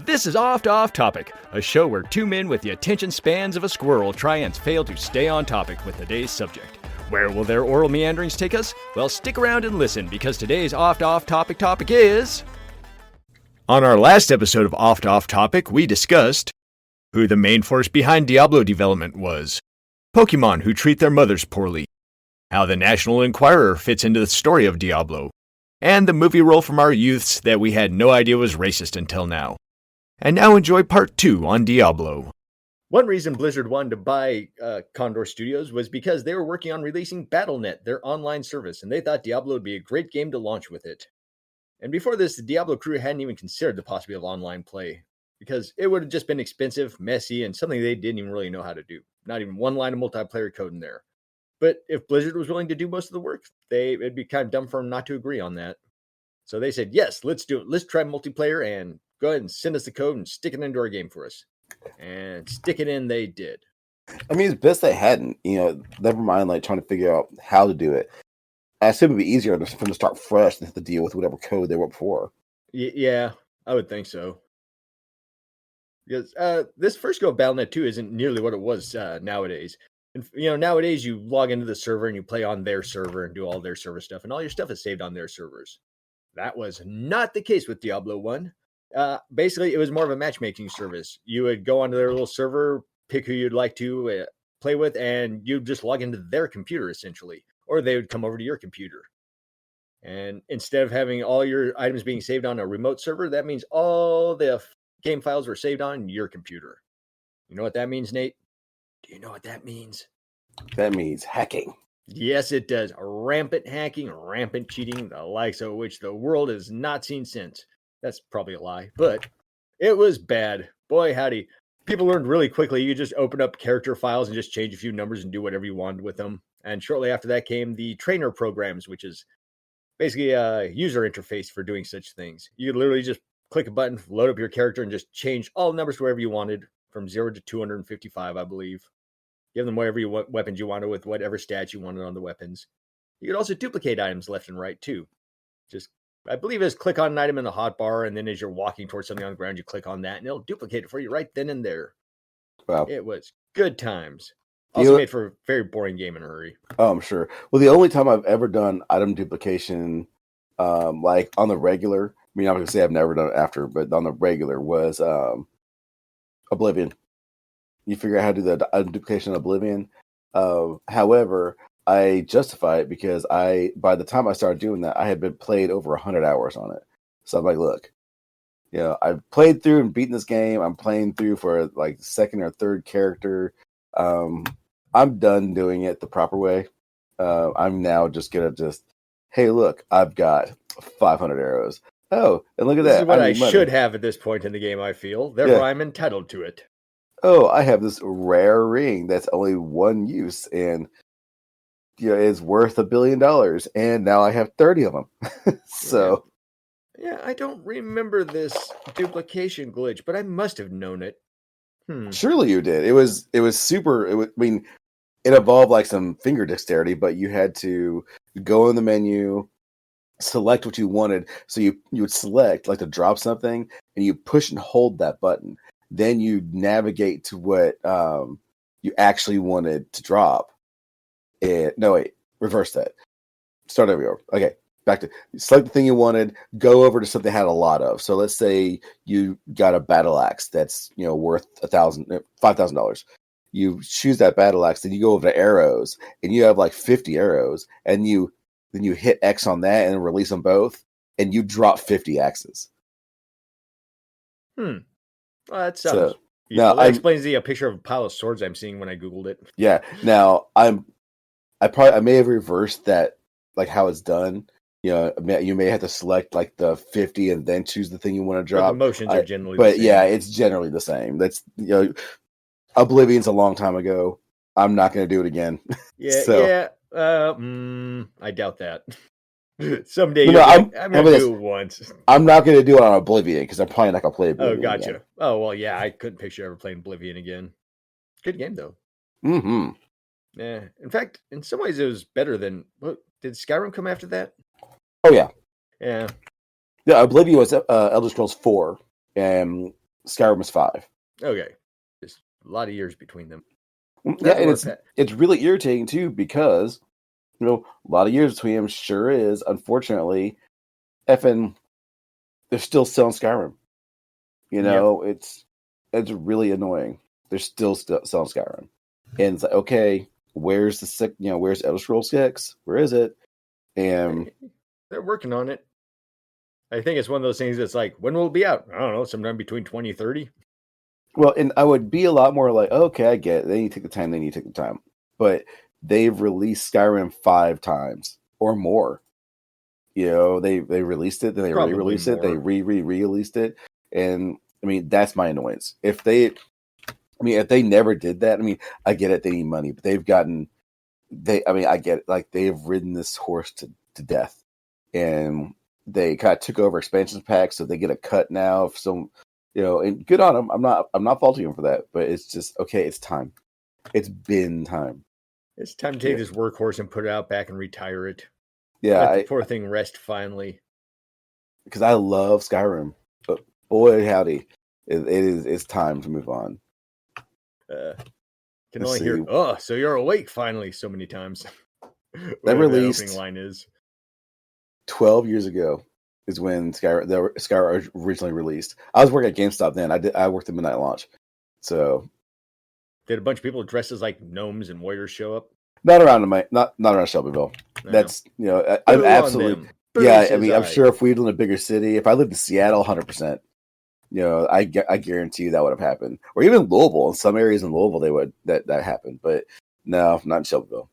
This is Oft Off Topic, a show where two men with the attention spans of a squirrel try and fail to stay on topic with today's subject. Where will their oral meanderings take us? Well, stick around and listen, because today's Oft Off Topic is... On our last episode of Oft Off Topic, we discussed who the main force behind Diablo development was, Pokemon who treat their mothers poorly, how the National Enquirer fits into the story of Diablo, and the movie role from our youths that we had no idea was racist until now. And now enjoy part 2 on Diablo. One reason Blizzard wanted to buy Condor Studios was because they were working on releasing BattleNet, their online service, and they thought Diablo would be a great game to launch with it. And before this, the Diablo crew hadn't even considered the possibility of online play, because it would have just been expensive, messy, and something they didn't even really know how to do. Not even one line of multiplayer code in there. But if Blizzard was willing to do most of the work, it'd be kind of dumb for them not to agree on that. So they said, yes, let's do it. Let's try multiplayer and go ahead and send us the code and stick it into our game for us. And stick it in they did. I mean, it's best they hadn't. Never mind like trying to figure out how to do it. I assume it'd be easier for them to start fresh than to deal with whatever code they wrote before. Yeah, I would think so. Because this first go of BattleNet 2 isn't nearly what it was nowadays. And, nowadays you log into the server and you play on their server and do all their server stuff, and all your stuff is saved on their servers. That was not the case with Diablo 1. Basically, it was more of a matchmaking service. You would go onto their little server, pick who you'd like to play with, and you'd just log into their computer, essentially. Or they would come over to your computer. And instead of having all your items being saved on a remote server, that means all the game files were saved on your computer. You know what that means, Nate? Do you know what that means? That means hacking. Yes, it does. Rampant hacking, rampant cheating, the likes of which the world has not seen since. That's probably a lie, but it was bad. Boy, howdy. People learned really quickly. You just open up character files and just change a few numbers and do whatever you wanted with them. And shortly after that came the trainer programs, which is basically a user interface for doing such things. You could literally just click a button, load up your character, and just change all numbers to wherever you wanted, from 0 to 255, I believe. Give them whatever weapons you wanted with whatever stats you wanted on the weapons. You could also duplicate items left and right, too. Just, I believe it's click on an item in the hotbar, and then as you're walking towards something on the ground, you click on that, and it'll duplicate it for you right then and there. Wow. It was good times. Also made for a very boring game in a hurry. Oh, I'm sure. Well, the only time I've ever done item duplication, like on the regular, I mean, I'm going to say I've never done it after, but on the regular was Oblivion. You figure out how to do the item duplication in Oblivion. However, I justify it because by the time I started doing that, I had been played over 100 hours on it. So I'm like, look, I've played through and beaten this game. I'm playing through for like second or third character. I'm done doing it the proper way. I'm now just gonna hey, look, I've got 500 arrows. Oh, and look at that. This is what I should have at this point in the game, I feel. Therefore, I'm entitled to it. Oh, I have this rare ring that's only one use, and it's worth $1 billion, and now I have 30 of them. So, yeah, I don't remember this duplication glitch, but I must have known it. Surely you did. It was super. It involved like some finger dexterity, but you had to go in the menu, select what you wanted. So you would select like to drop something, and you push and hold that button. Then you navigate to what you actually wanted to drop. Reverse that. Start over. Okay, back to select the thing you wanted. Go over to something that had a lot of. So let's say you got a battle axe that's worth $5,000. You choose that battle axe, then you go over to arrows, and you have like 50 arrows, and then you hit X on that and release them both, and you drop 50 axes. Well, that sounds. That explains the picture of a pile of swords I'm seeing when I Googled it. Yeah. Now I may have reversed that, like how it's done. You may have to select like the 50 and then choose the thing you want to drop. The motions are generally the same. Yeah, it's generally the same. That's Oblivion's a long time ago. I'm not going to do it again. Yeah. I doubt that. Someday I'm going to do it once. I'm not going to do it on Oblivion because I'm probably not going to play Oblivion. Oh, gotcha. Again. Oh, well, yeah, I couldn't picture ever playing Oblivion again. Good game, though. Mm-hmm. Yeah. In fact, in some ways, it was better than... Did Skyrim come after that? Oh, yeah. Yeah. Yeah, Oblivion was Elder Scrolls 4, and Skyrim is 5. Okay, just a lot of years between them. Yeah, and it's really irritating too because a lot of years between them sure is. Unfortunately, effing they're still selling Skyrim. It's really annoying. They're still selling Skyrim, and it's like, okay, where's where's Elder Scrolls 6? Where is it? And they're working on it. I think it's one of those things that's like, when will it be out? I don't know, sometime between 2030. Well, and I would be a lot more like, okay, I get it. They need to take the time. But they've released Skyrim 5 times or more. They released it, then they re-released it, they re-released it. And I mean, that's my annoyance. If they never did that, I get it, they need money, but I get it, like they've ridden this horse to death. And they kind of took over expansion packs, so they get a cut now of some. And good on them. I'm not faulting them for that, but it's just okay. It's time. It's been time. It's time to take this workhorse and put it out back and retire it. Yeah, let the poor thing rest finally. Because I love Skyrim, but boy howdy, it's time to move on. Can only hear, "Oh, so you're awake finally" so many times. That released. The opening line is 12 years ago. Is when Skyrim originally released. I was working at GameStop then. I worked the midnight launch. So did a bunch of people dressed as like gnomes and warriors show up? Not around Shelbyville. No. That's I'm absolutely I'm sure if we lived in a bigger city, if I lived in Seattle, 100%. I guarantee you that would have happened. Or even Louisville. In some areas in Louisville, they would that happened. But no, not in Shelbyville.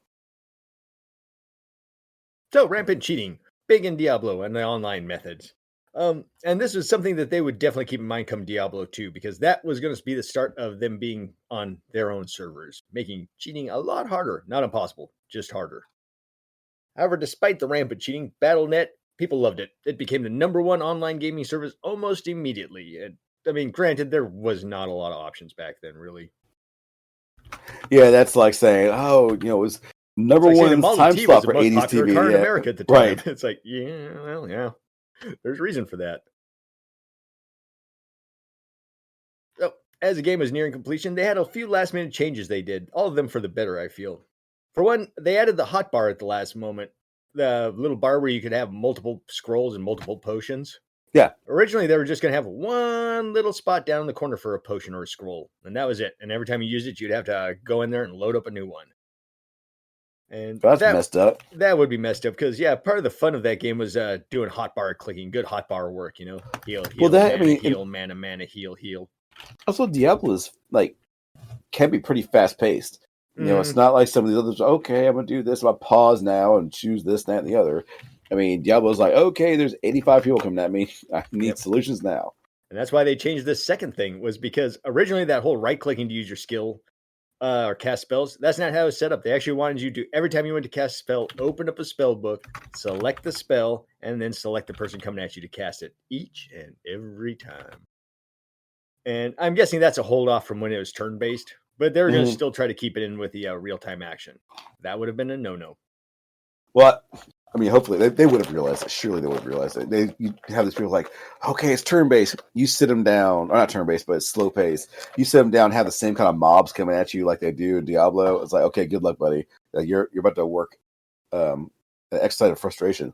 So rampant cheating. Big in Diablo and the online methods. And this was something that they would definitely keep in mind come Diablo 2, because that was going to be the start of them being on their own servers, making cheating a lot harder. Not impossible, just harder. However, despite the rampant cheating, BattleNet, people loved it. It became the #1 online gaming service almost immediately. And, granted, there was not a lot of options back then, really. Yeah, that's like saying, it was #1 time slot for 80s TV. Car in America at the time. Right. It's like, yeah. There's a reason for that. So, as the game was nearing completion, they had a few last-minute changes they did. All of them for the better, I feel. For one, they added the hotbar at the last moment. The little bar where you could have multiple scrolls and multiple potions. Yeah. Originally, they were just going to have one little spot down in the corner for a potion or a scroll. And that was it. And every time you used it, you'd have to go in there and load up a new one. And that's messed up. That would be messed up because, part of the fun of that game was doing hotbar clicking, good hotbar work, heal, heal, mana, heal. Also, Diablo is can be pretty fast paced. It's not like some of these others. Okay, I'm gonna do this. I'm gonna pause now and choose this, that, and the other. Diablo's like, okay, there's 85 people coming at me. I need solutions now. And that's why they changed this second thing, was because originally that whole right clicking to use your skill or cast spells, that's not how it was set up. They actually wanted you to, every time you went to cast a spell, open up a spell book, select the spell, and then select the person coming at you to cast it each and every time. And I'm guessing that's a hold off from when it was turn-based, but they're going to still try to keep it in with the real-time action. That would have been a no-no. Well, hopefully they would have realized it. Surely they would have realized it. You have these people like, okay, it's turn-based. You sit them down, or not turn-based, but it's slow-paced. You sit them down, have the same kind of mobs coming at you like they do in Diablo. It's like, okay, good luck, buddy. You're about to work an exercise of frustration.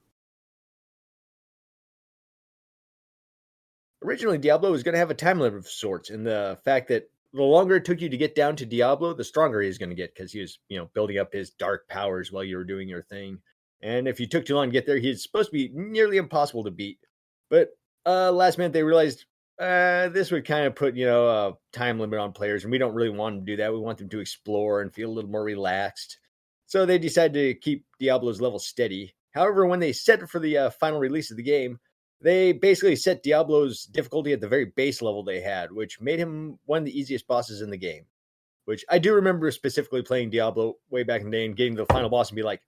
Originally, Diablo was going to have a time limit of sorts, in the fact that the longer it took you to get down to Diablo, the stronger he was going to get, because he was, building up his dark powers while you were doing your thing. And if you took too long to get there, he's supposed to be nearly impossible to beat. But last minute, they realized this would kind of put, a time limit on players, and we don't really want them to do that. We want them to explore and feel a little more relaxed. So they decided to keep Diablo's level steady. However, when they set it for the final release of the game, they basically set Diablo's difficulty at the very base level they had, which made him one of the easiest bosses in the game. Which I do remember specifically playing Diablo way back in the day and getting to the final boss and be like,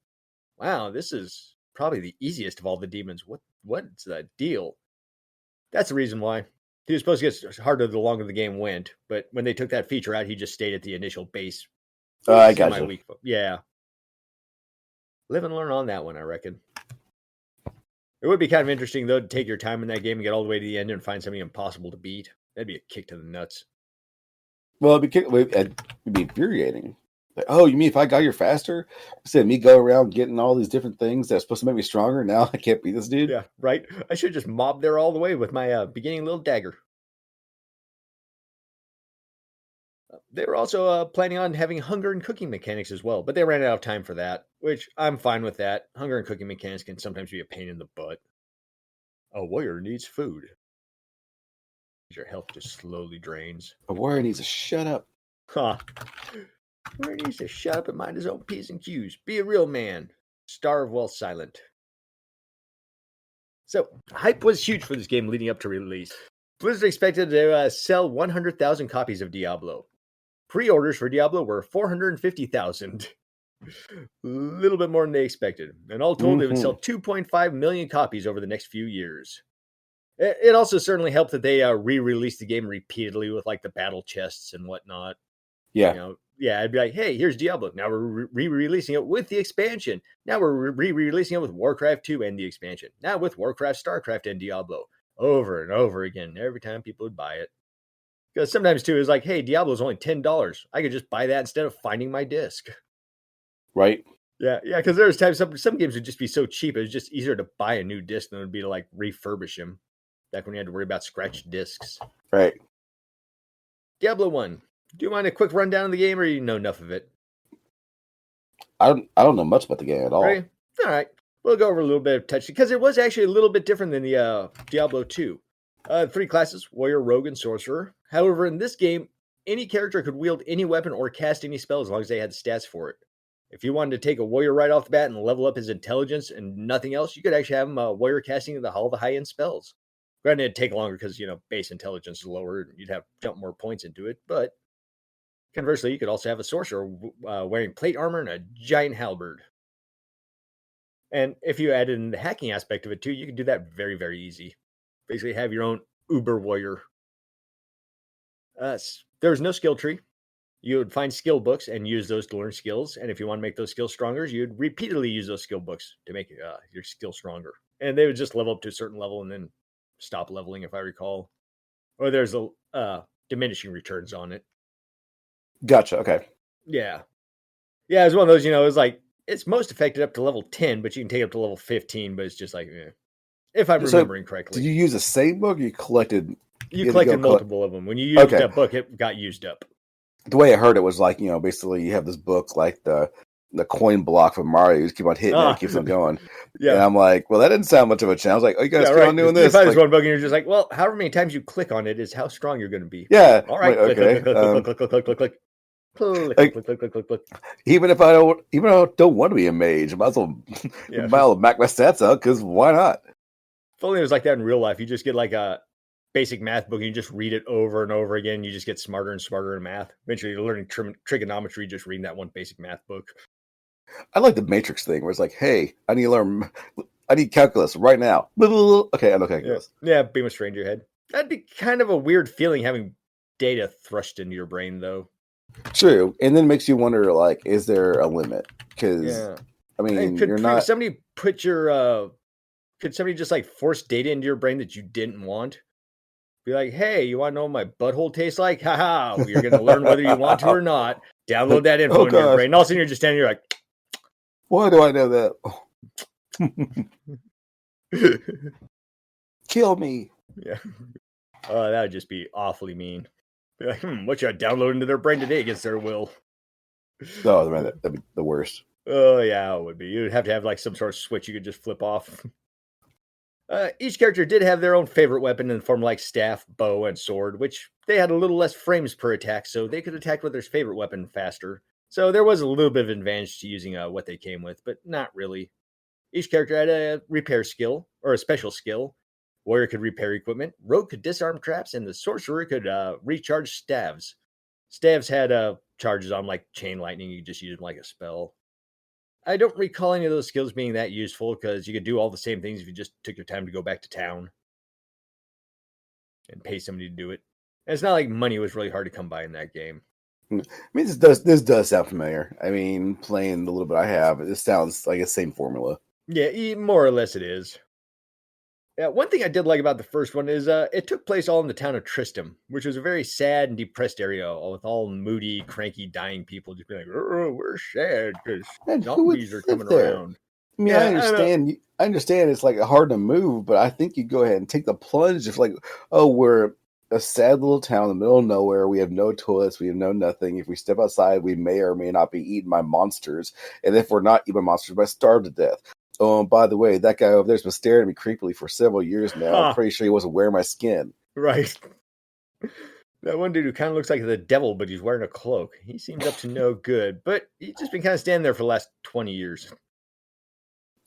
wow, this is probably the easiest of all the demons. What's the deal? That's the reason why. He was supposed to get harder the longer the game went, but when they took that feature out, he just stayed at the initial base. I got you. Yeah. Live and learn on that one, I reckon. It would be kind of interesting, though, to take your time in that game and get all the way to the end and find something impossible to beat. That'd be a kick to the nuts. Well, it'd be infuriating. Like, oh, you mean if I got here faster, instead of me go around getting all these different things that's supposed to make me stronger, now I can't beat this dude? Yeah, right? I should just mob there all the way with my beginning little dagger. They were also planning on having hunger and cooking mechanics as well, but they ran out of time for that, which I'm fine with that. Hunger and cooking mechanics can sometimes be a pain in the butt. A warrior needs food. Your health just slowly drains. A warrior needs to shut up. Huh. Warrior needs to shut up and mind his own P's and Q's. Be a real man. Starve while silent. So, hype was huge for this game leading up to release. Blizzard expected to sell 100,000 copies of Diablo. Pre-orders for Diablo were 450,000. A little bit more than they expected. And all told, it would sell 2.5 million copies over the next few years. It also certainly helped that they re-released the game repeatedly with like the battle chests and whatnot. Yeah. I'd be like, hey, here's Diablo. Now we're re-releasing it with the expansion. Now we're re-releasing it with Warcraft 2 and the expansion. Now with Warcraft, StarCraft, and Diablo. Over and over again. Every time people would buy it. Because sometimes, too, it's like, hey, Diablo's only $10. I could just buy that instead of finding my disc. Right? Yeah, because there's times some games would just be so cheap, it was just easier to buy a new disc than it would be to, like, refurbish them. Back when you had to worry about scratched discs. Right. Diablo 1. Do you mind a quick rundown of the game, or you know enough of it? I don't know much about the game at all. Right? All right. We'll go over a little bit of touch, because it was actually a little bit different than the Diablo 2. 3 classes, warrior, rogue, and sorcerer. However, in this game, any character could wield any weapon or cast any spell as long as they had the stats for it. If you wanted to take a warrior right off the bat and level up his intelligence and nothing else, you could actually have him warrior casting all the high-end spells. Granted, it'd take longer because, base intelligence is lower and you'd have to dump more points into it. But conversely, you could also have a sorcerer wearing plate armor and a giant halberd. And if you added in the hacking aspect of it too, you could do that very, very easy. Basically have your own uber warrior. There's no skill tree. You would find skill books and use those to learn skills. And if you want to make those skills stronger, you'd repeatedly use those skill books to make your skill stronger. And they would just level up to a certain level and then stop leveling, if I recall. Or there's a diminishing returns on it. Gotcha. Okay. Yeah. Yeah, it's one of those, it's like, it's most effective up to level 10, but you can take it up to level 15, but it's just like, if I'm remembering correctly. Did you use the same book or you collected? You collected multiple of them. When you used that book, it got used up. The way I heard it was like, basically you have this book like the coin block from Mario. You just keep on hitting it, it keeps on going. Yeah. And I'm like, well, that didn't sound much of a challenge. Like, oh, you guys keep on doing this. You find this one book and you're just like, well, however many times you click on it is how strong you're going to be. Yeah. All right. Like, okay. Click. Even if I don't want to be a mage, I might as well max my stats out because why not? If only it was like that in real life. You just get like a basic math book and you just read it over and over again. You just get smarter and smarter in math. Eventually you're learning trigonometry just reading that one basic math book. I like the Matrix thing where it's like, hey, I need calculus right now. Okay, I know calculus. Yeah, beam a strain to your head. That'd be kind of a weird feeling having data thrust into your brain though. True, and then it makes you wonder, like, is there a limit? Because I mean, could somebody just like force data into your brain that you didn't want? Be like, hey, you want to know what my butthole tastes like? Haha, you're going to learn whether you want to or not. Download that info into your brain. And all of a sudden, you're just standing here like, why do I know that? Kill me. Yeah. That would just be awfully mean. Be like, what should I download into their brain today against their will? Oh, man, that'd be the worst. Oh, yeah, it would be. You'd have to have like some sort of switch you could just flip off. Each character did have their own favorite weapon in the form like staff, bow, and sword, which they had a little less frames per attack, so they could attack with their favorite weapon faster. So there was a little bit of advantage to using what they came with, but not really. Each character had a repair skill, or a special skill. Warrior could repair equipment, rogue could disarm traps, and the sorcerer could recharge staves. Staves had charges on like chain lightning, you could just use them like a spell. I don't recall any of those skills being that useful because you could do all the same things if you just took your time to go back to town and pay somebody to do it. And it's not like money was really hard to come by in that game. I mean, this does sound familiar. I mean, playing the little bit I have, this sounds like the same formula. Yeah, more or less it is. Yeah, one thing I did like about the first one is it took place all in the town of Tristram, which was a very sad and depressed area with all moody, cranky, dying people just being like, oh, we're sad because And who would zombies are live coming there? around. I mean, I Yeah, I don't know. understand. I understand it's like hard to move, but I think you go ahead and take the plunge. If like, oh, we're a sad little town in the middle of nowhere. We have no toilets. We have no nothing. If we step outside, we may or may not be eaten by monsters. And if we're not eaten by monsters, by starve to death. Oh, and by the way, that guy over there's been staring at me creepily for several years now. I'm Ha, pretty sure he wasn't wearing my skin. right. That one dude who kind of looks like the devil, but he's wearing a cloak. He seems up to no good, but he's just been kind of standing there for the last 20 years.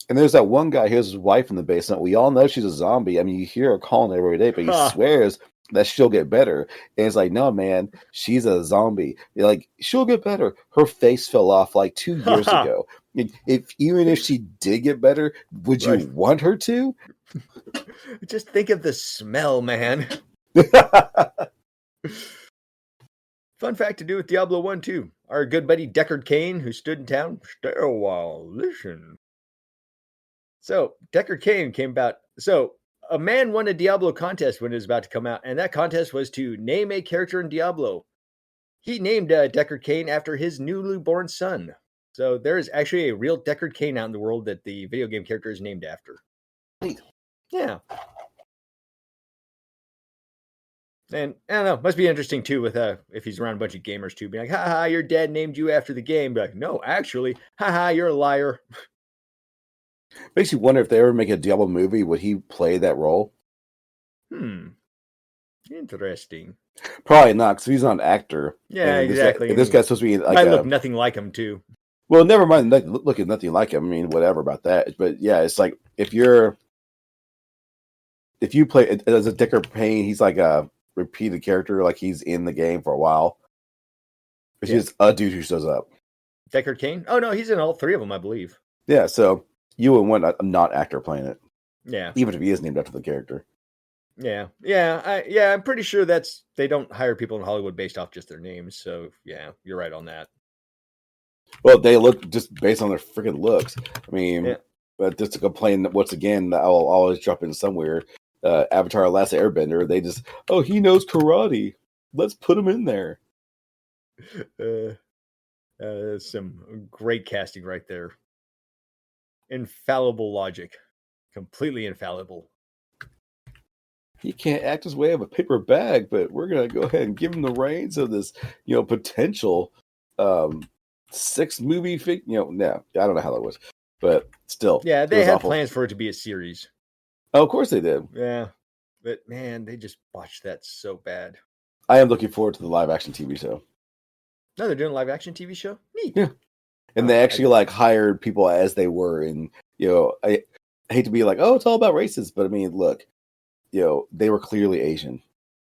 And there's that one guy who has his wife in the basement. We all know she's a zombie. I mean, you hear her calling every day, but he Ha, swears that she'll get better. And it's like, no, man, she's a zombie. You're like, she'll get better. Her face fell off like 2 years ha, ago. Even if she did get better, would you right. want her to? Just think of the smell, man. Fun fact to do with Diablo 1 too. Our good buddy Deckard Cain, who stood in town, stay a while, listen. So Deckard Cain came about. So a man won a Diablo contest when it was about to come out, and that contest was to name a character in Diablo. He named Deckard Cain after his newly born son. So there is actually a real Deckard Cain out in the world that the video game character is named after. Neat. Yeah. And I don't know, must be interesting too with if he's around a bunch of gamers too, being like, haha, your dad named you after the game. Be like, no, actually, haha, you're a liar. Makes you wonder if they ever make a Diablo movie, would he play that role? Interesting. Probably not, because he's not an actor. Yeah, And exactly. this guy's supposed to be like might look nothing like him too. well, never mind. Look at nothing like him. I mean, whatever about that. But yeah, it's like if you play as a Deckard Payne, he's like a repeated character, like he's in the game for a while. It's just a dude who shows up. Deckard Cain? Oh no, he's in all three of them, I believe. Yeah, so you would want a not actor playing it. Yeah, even if he is named after the character. Yeah, I'm pretty sure they don't hire people in Hollywood based off just their names. So yeah, you're right on that. Well, they look just based on their freaking looks. I mean, but just to complain that once again, I'll always drop in somewhere. Avatar: Last Airbender. They just, he knows karate. Let's put him in there. Some great casting right there. Infallible logic, completely infallible. He can't act his way out of a paper bag, but we're gonna go ahead and give him the reins of this, potential 6-movie no, I don't know how that was, but still, yeah, they had plans for it to be a series. Oh, of course they did. Yeah, but man, they just botched that so bad. I am looking forward to the live action TV show. No, they're doing a live action TV show. Neat. Yeah, and they actually hired people as they were, and I hate to be like, oh, it's all about races, but I mean, look, they were clearly Asian,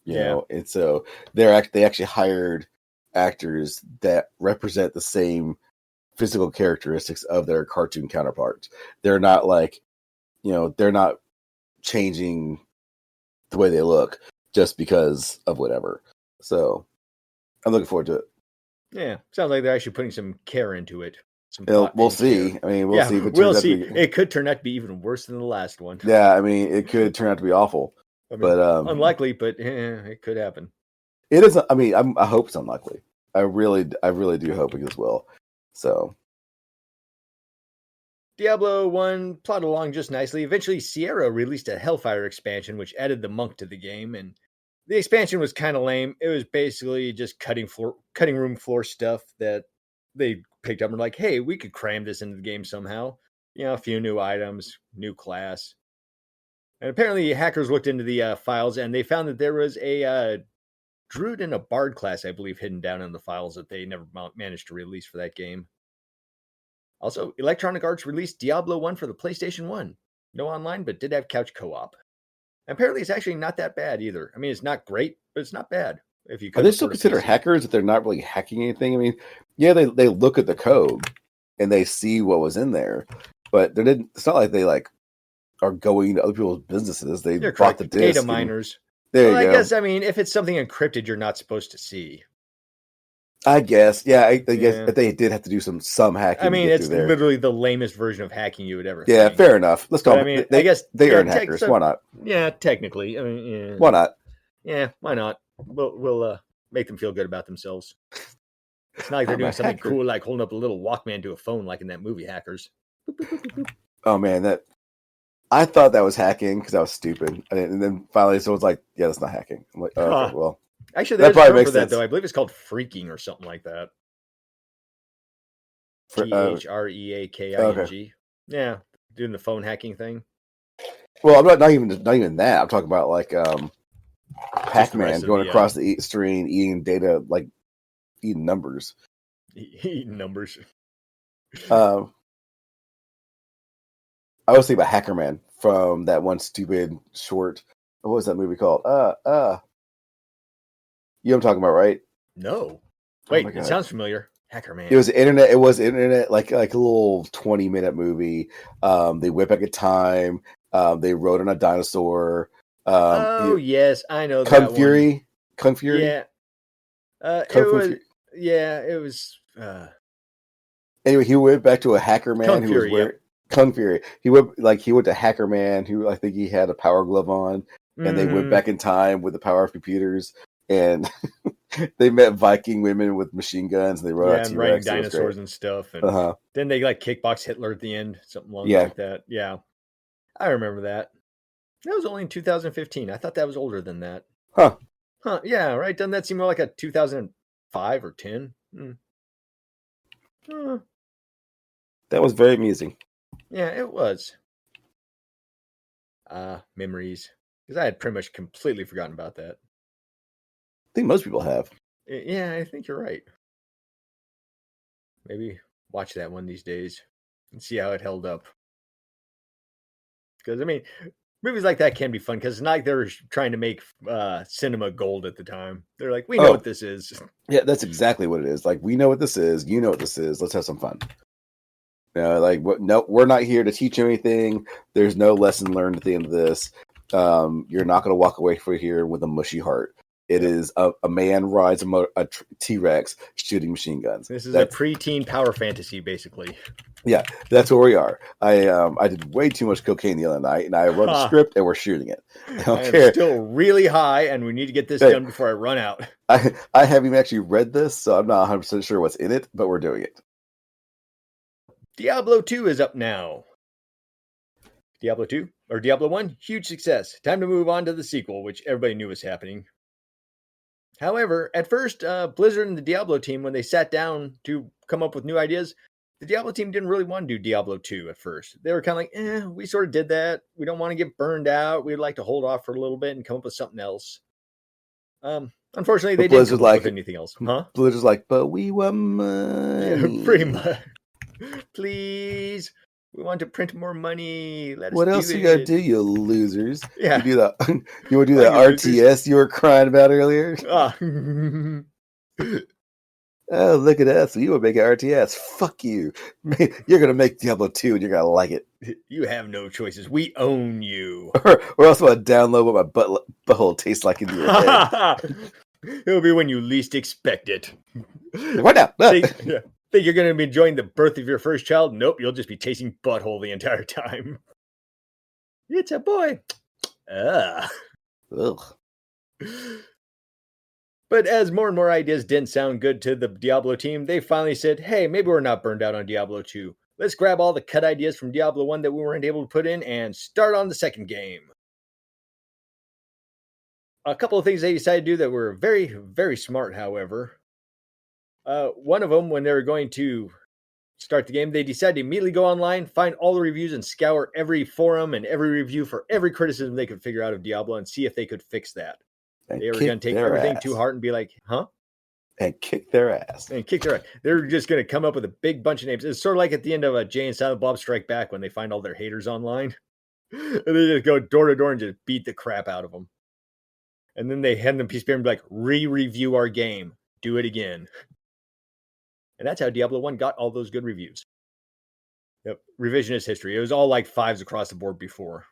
know, and so they actually hired actors that represent the same physical characteristics of their cartoon counterparts. They're not they're not changing the way they look just because of whatever. So I'm looking forward to it. Yeah, sounds like they're actually putting some care into it. We'll see. Care. I mean, we'll see. We'll see. It could turn out to be even worse than the last one. Yeah, I mean, it could turn out to be awful. I mean, but unlikely, but it could happen. It is. I mean, I hope it's unlikely. I really do hope it as well. So, Diablo 1 plodded along just nicely. Eventually, Sierra released a Hellfire expansion, which added the monk to the game, and the expansion was kind of lame. It was basically just cutting room floor stuff that they picked up and were like, hey, we could cram this into the game somehow. A few new items, new class. And apparently hackers looked into the files and they found that there was a druid and a bard class, I believe, hidden down in the files that they never managed to release for that game. Also, Electronic Arts released Diablo 1 for the PlayStation 1. No online, but did have couch co-op. Apparently, it's actually not that bad either. I mean, it's not great, but it's not bad. If you are they still considered hackers if they're not really hacking anything? I mean, yeah, they look at the code and they see what was in there, but it's not like they are going to other people's businesses. They bought the disc. Data miners. There you go. I guess, I mean, if it's something encrypted, you're not supposed to see. I guess, yeah. I guess Yeah. if they did have to do some hacking I to mean, get through it's there. literally the lamest version of hacking you would ever Yeah, think. fair enough. Let's But call I them. mean, I guess They yeah, earn hackers. Why not? yeah, technically. I mean, yeah, Why not? yeah, why not? We'll make them feel good about themselves. It's not like they're I'm a doing something hacker. cool like holding up a little Walkman to a phone, like in that movie Hackers. Oh man, that I thought that was hacking because I was stupid, and then finally someone's like, "Yeah, that's not hacking." I'm like, oh, "Okay, Huh. well, Actually, that there's a probably term makes for that sense." though. I believe it's called freaking or something like that. For okay, THREAKING. Yeah, doing the phone hacking thing. well, I'm not even that. I'm talking about like Just the rest Pac-Man of going the across the screen, eating data, like eating numbers. numbers. Um, I always think about Hacker Man from that one stupid short. What was that movie called? You know what I'm talking about, right? No. Oh my Wait, it god. sounds familiar. Hacker It Man. was internet. It was internet, like a little 20-minute movie. They went back in time. They rode on a dinosaur. Oh yes, I know Kung that one. Fury, Kung Fury, Yeah. It Kung Fu was. Fury. Yeah, it was. Anyway, he went back to a hacker man Kung who was Fury. wearing Yep. Kung Fury. He went to hacker man who I think he had a power glove on, and they went Mm-hmm. back in time with the power of computers, and they met Viking women with machine guns, and they rode Yeah, out and riding T-Rex. It was great. dinosaurs and stuff, Uh and huh. then they like kickbox Hitler at the end, something along Yeah. like that. Yeah, I remember that. That was only in 2015. I thought that was older than that. Huh. Huh? Yeah, right. Doesn't that seem more like a 2005 or 10? That was very amusing. Yeah, it was. Memories. Because I had pretty much completely forgotten about that. I think most people have. Yeah, I think you're right. Maybe watch that one these days and see how it held up. Because I mean, movies like that can be fun because it's not like they're trying to make cinema gold at the time. They're like, we know what this is. Yeah, that's exactly what it is. Like, we know what this is. You know what this is. Let's have some fun. Like, no, we're not here to teach you anything. There's no lesson learned at the end of this. You're not going to walk away from here with a mushy heart. It is a man rides a T-Rex shooting machine guns. This is a preteen power fantasy, basically. Yeah, that's where we are. I did way too much cocaine the other night, and I wrote a script, and we're shooting it. I am still really high, and we need to get this done before I run out. I haven't even actually read this, so I'm not 100% sure what's in it, but we're doing it. Diablo 2 is up now. Diablo 2 or Diablo 1, huge success. Time to move on to the sequel, which everybody knew was happening. However, at first, Blizzard and the Diablo team, when they sat down to come up with new ideas, the Diablo team didn't really want to do Diablo 2 at first. They were kind of like, we sort of did that. We don't want to get burned out. We'd like to hold off for a little bit and come up with something else. Unfortunately, they didn't come up with anything else. Huh? Blizzard's like, but we want money. Yeah, pretty much. Please. We want to print more money. Let us what else you gotta do, you losers? Yeah. You want to do the RTS you were crying about earlier? Oh, look at us. We would make an RTS. Fuck you. You're going to make Diablo 2 and you're going to like it. You have no choices. We own you. Or else I'm going to download what my butthole tastes like into your head. It'll be when you least expect it. Right now. Think you're going to be enjoying the birth of your first child? Nope, you'll just be tasting butthole the entire time. It's a boy. Ugh. But as more and more ideas didn't sound good to the Diablo team, they finally said, hey, maybe we're not burned out on Diablo 2. Let's grab all the cut ideas from Diablo 1 that we weren't able to put in and start on the second game. A couple of things they decided to do that were very, very smart, however. One of them, when they were going to start the game, they decided to immediately go online, find all the reviews, and scour every forum and every review for every criticism they could figure out of Diablo and see if they could fix that. And they were going to take everything to heart and be like, huh? And kick their ass. And kick their ass. They're just going to come up with a big bunch of names. It's sort of like at the end of a Jay and Silent Bob Strike Back when they find all their haters online. And they just go door to door and just beat the crap out of them. And then they hand them a piece of paper and be like, re-review our game. Do it again. And that's how Diablo 1 got all those good reviews. Yep. Revisionist history. It was all like 5s across the board before.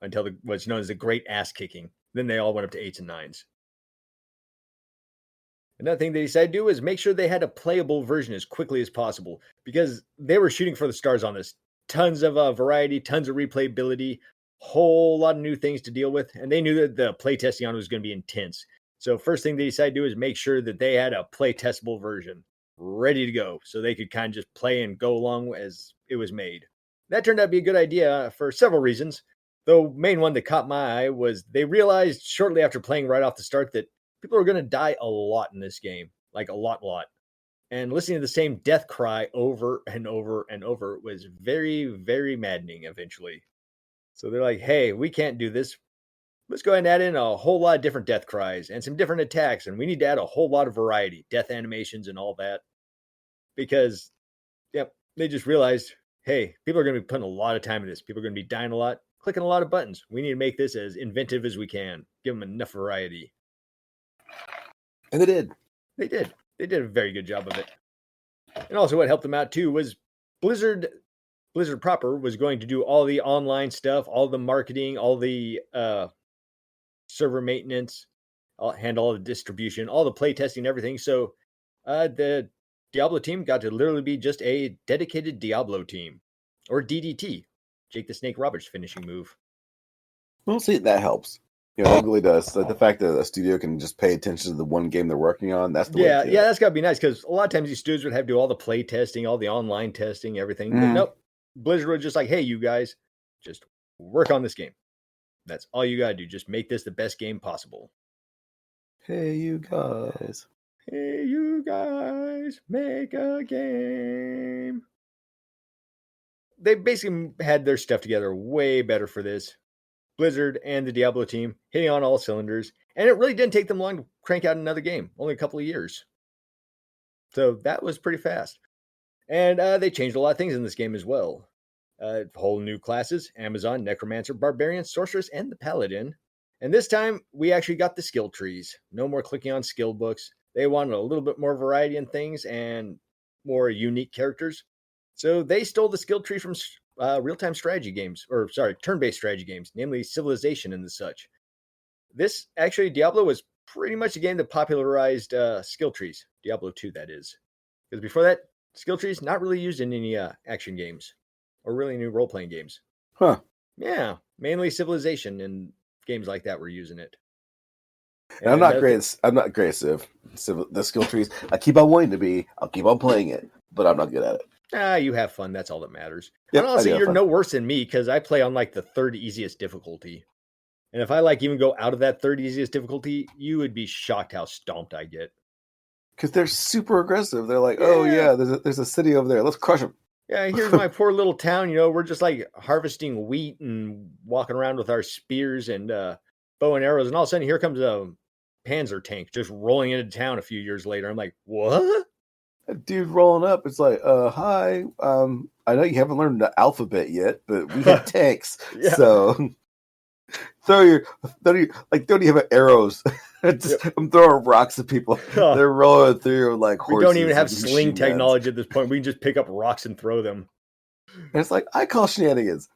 Until what's known as the Great Ass Kicking. Then they all went up to 8s and 9s. Another thing they decided to do is make sure they had a playable version as quickly as possible because they were shooting for the stars on this. Tons of variety, tons of replayability, whole lot of new things to deal with, and they knew that the playtesting on it was going to be intense. So first thing they decided to do is make sure that they had a playtestable version ready to go so they could kind of just play and go along as it was made. That turned out to be a good idea for several reasons. The main one that caught my eye was they realized shortly after playing right off the start that people are going to die a lot in this game, like a lot. And listening to the same death cry over and over and over was very, very maddening eventually. So they're like, hey, we can't do this. Let's go ahead and add in a whole lot of different death cries and some different attacks. And we need to add a whole lot of variety, death animations and all that. Because, yep, they just realized, hey, people are going to be putting a lot of time in this. People are going to be dying a lot, clicking a lot of buttons. We need to make this as inventive as we can. Give them enough variety. And they did. They did. They did a very good job of it. And also what helped them out too was Blizzard proper was going to do all the online stuff, all the marketing, all the server maintenance, handle all the distribution, all the playtesting, everything. So the Diablo team got to literally be just a dedicated Diablo team, or DDT, Jake the Snake Roberts finishing move. Well, see, that helps. It really does. Like the fact that a studio can just pay attention to the one game they're working on, that's the way to do it. That's got to be nice because a lot of times these studios would have to do all the play testing, all the online testing, everything. But nope, Blizzard was just like, hey, you guys, just work on this game. That's all you got to do. Just make this the best game possible. Hey, you guys. Hey, you guys, make a game. They basically had their stuff together way better for this. Blizzard and the Diablo team hitting on all cylinders. And it really didn't take them long to crank out another game. Only a couple of years. So that was pretty fast. And they changed a lot of things in this game as well. Whole new classes, Amazon, Necromancer, Barbarian, Sorceress, and the Paladin. And this time, we actually got the skill trees. No more clicking on skill books. They wanted a little bit more variety in things and more unique characters. So they stole the skill tree from real-time strategy games, turn-based strategy games, namely Civilization and the such. This, actually, Diablo was pretty much the game that popularized skill trees. Diablo 2, that is. Because before that, skill trees not really used in any action games or really any role-playing games. Huh. Yeah, mainly Civilization and games like that were using it. And I'm not great. I'm not great at the skill trees. I keep on wanting to be. I'll keep on playing it, but I'm not good at it. You have fun. That's all that matters. Yep, and honestly, you're no worse than me because I play on like the third easiest difficulty. And if I even go out of that third easiest difficulty, you would be shocked how stomped I get. Because they're super aggressive. They're like, oh yeah, there's a city over there. Let's crush them. Yeah, here's my poor little town. We're just like harvesting wheat and walking around with our spears and bow and arrows. And all of a sudden, here comes a Panzer tank just rolling into town a few years later. I'm like, what? A dude rolling up. It's like, hi. I know you haven't learned the alphabet yet, but we have tanks. So don't you have arrows? I'm throwing rocks at people. They're rolling through like horses. We don't even have sling technology at this point. We can just pick up rocks and throw them. And it's like, I call shenanigans.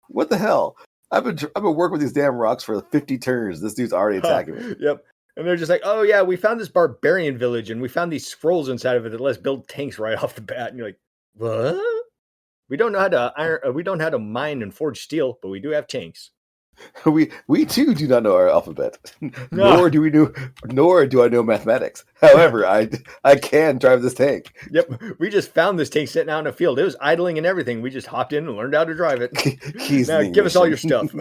What the hell? I've been working with these damn rocks for 50 turns. This dude's already attacking me. Yep. And they're just like, oh yeah, we found this barbarian village and we found these scrolls inside of it that lets build tanks right off the bat. And you're like, what? We don't know how to mine and forge steel, but we do have tanks. We too do not know our alphabet, nor do I know mathematics. However, I can drive this tank. Yep, we just found this tank sitting out in a field. It was idling and everything. We just hopped in and learned how to drive it. Now give us all your stuff.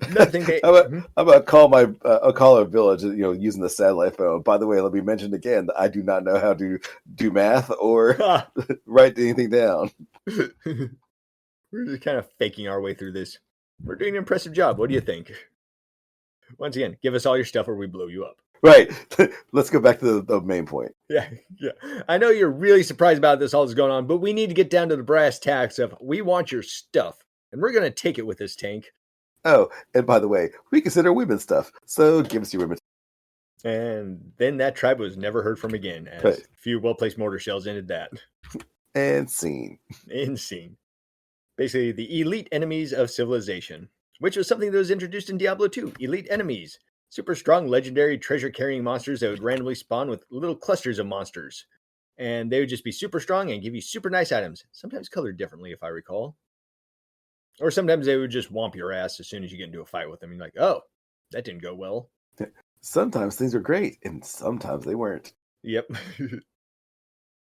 I'm about to call I'll call our village, using the satellite phone. By the way, let me mention again that I do not know how to do math or write anything down. We're just kind of faking our way through this. We're doing an impressive job. What do you think? Once again, give us all your stuff or we blow you up. Right. Let's go back to the main point. Yeah. I know you're really surprised about all this going on, but we need to get down to the brass tacks of we want your stuff, and we're going to take it with this tank. Oh, and by the way, we consider women stuff, so give us your women. And then that tribe was never heard from again, as a few well-placed mortar shells ended that. And scene. Basically, the elite enemies of civilization, which was something that was introduced in Diablo 2. Elite enemies. Super strong, legendary, treasure-carrying monsters that would randomly spawn with little clusters of monsters. And they would just be super strong and give you super nice items, sometimes colored differently, if I recall. Or sometimes they would just whomp your ass as soon as you get into a fight with them. You're like, oh, that didn't go well. Sometimes things are great, and sometimes they weren't. Yep.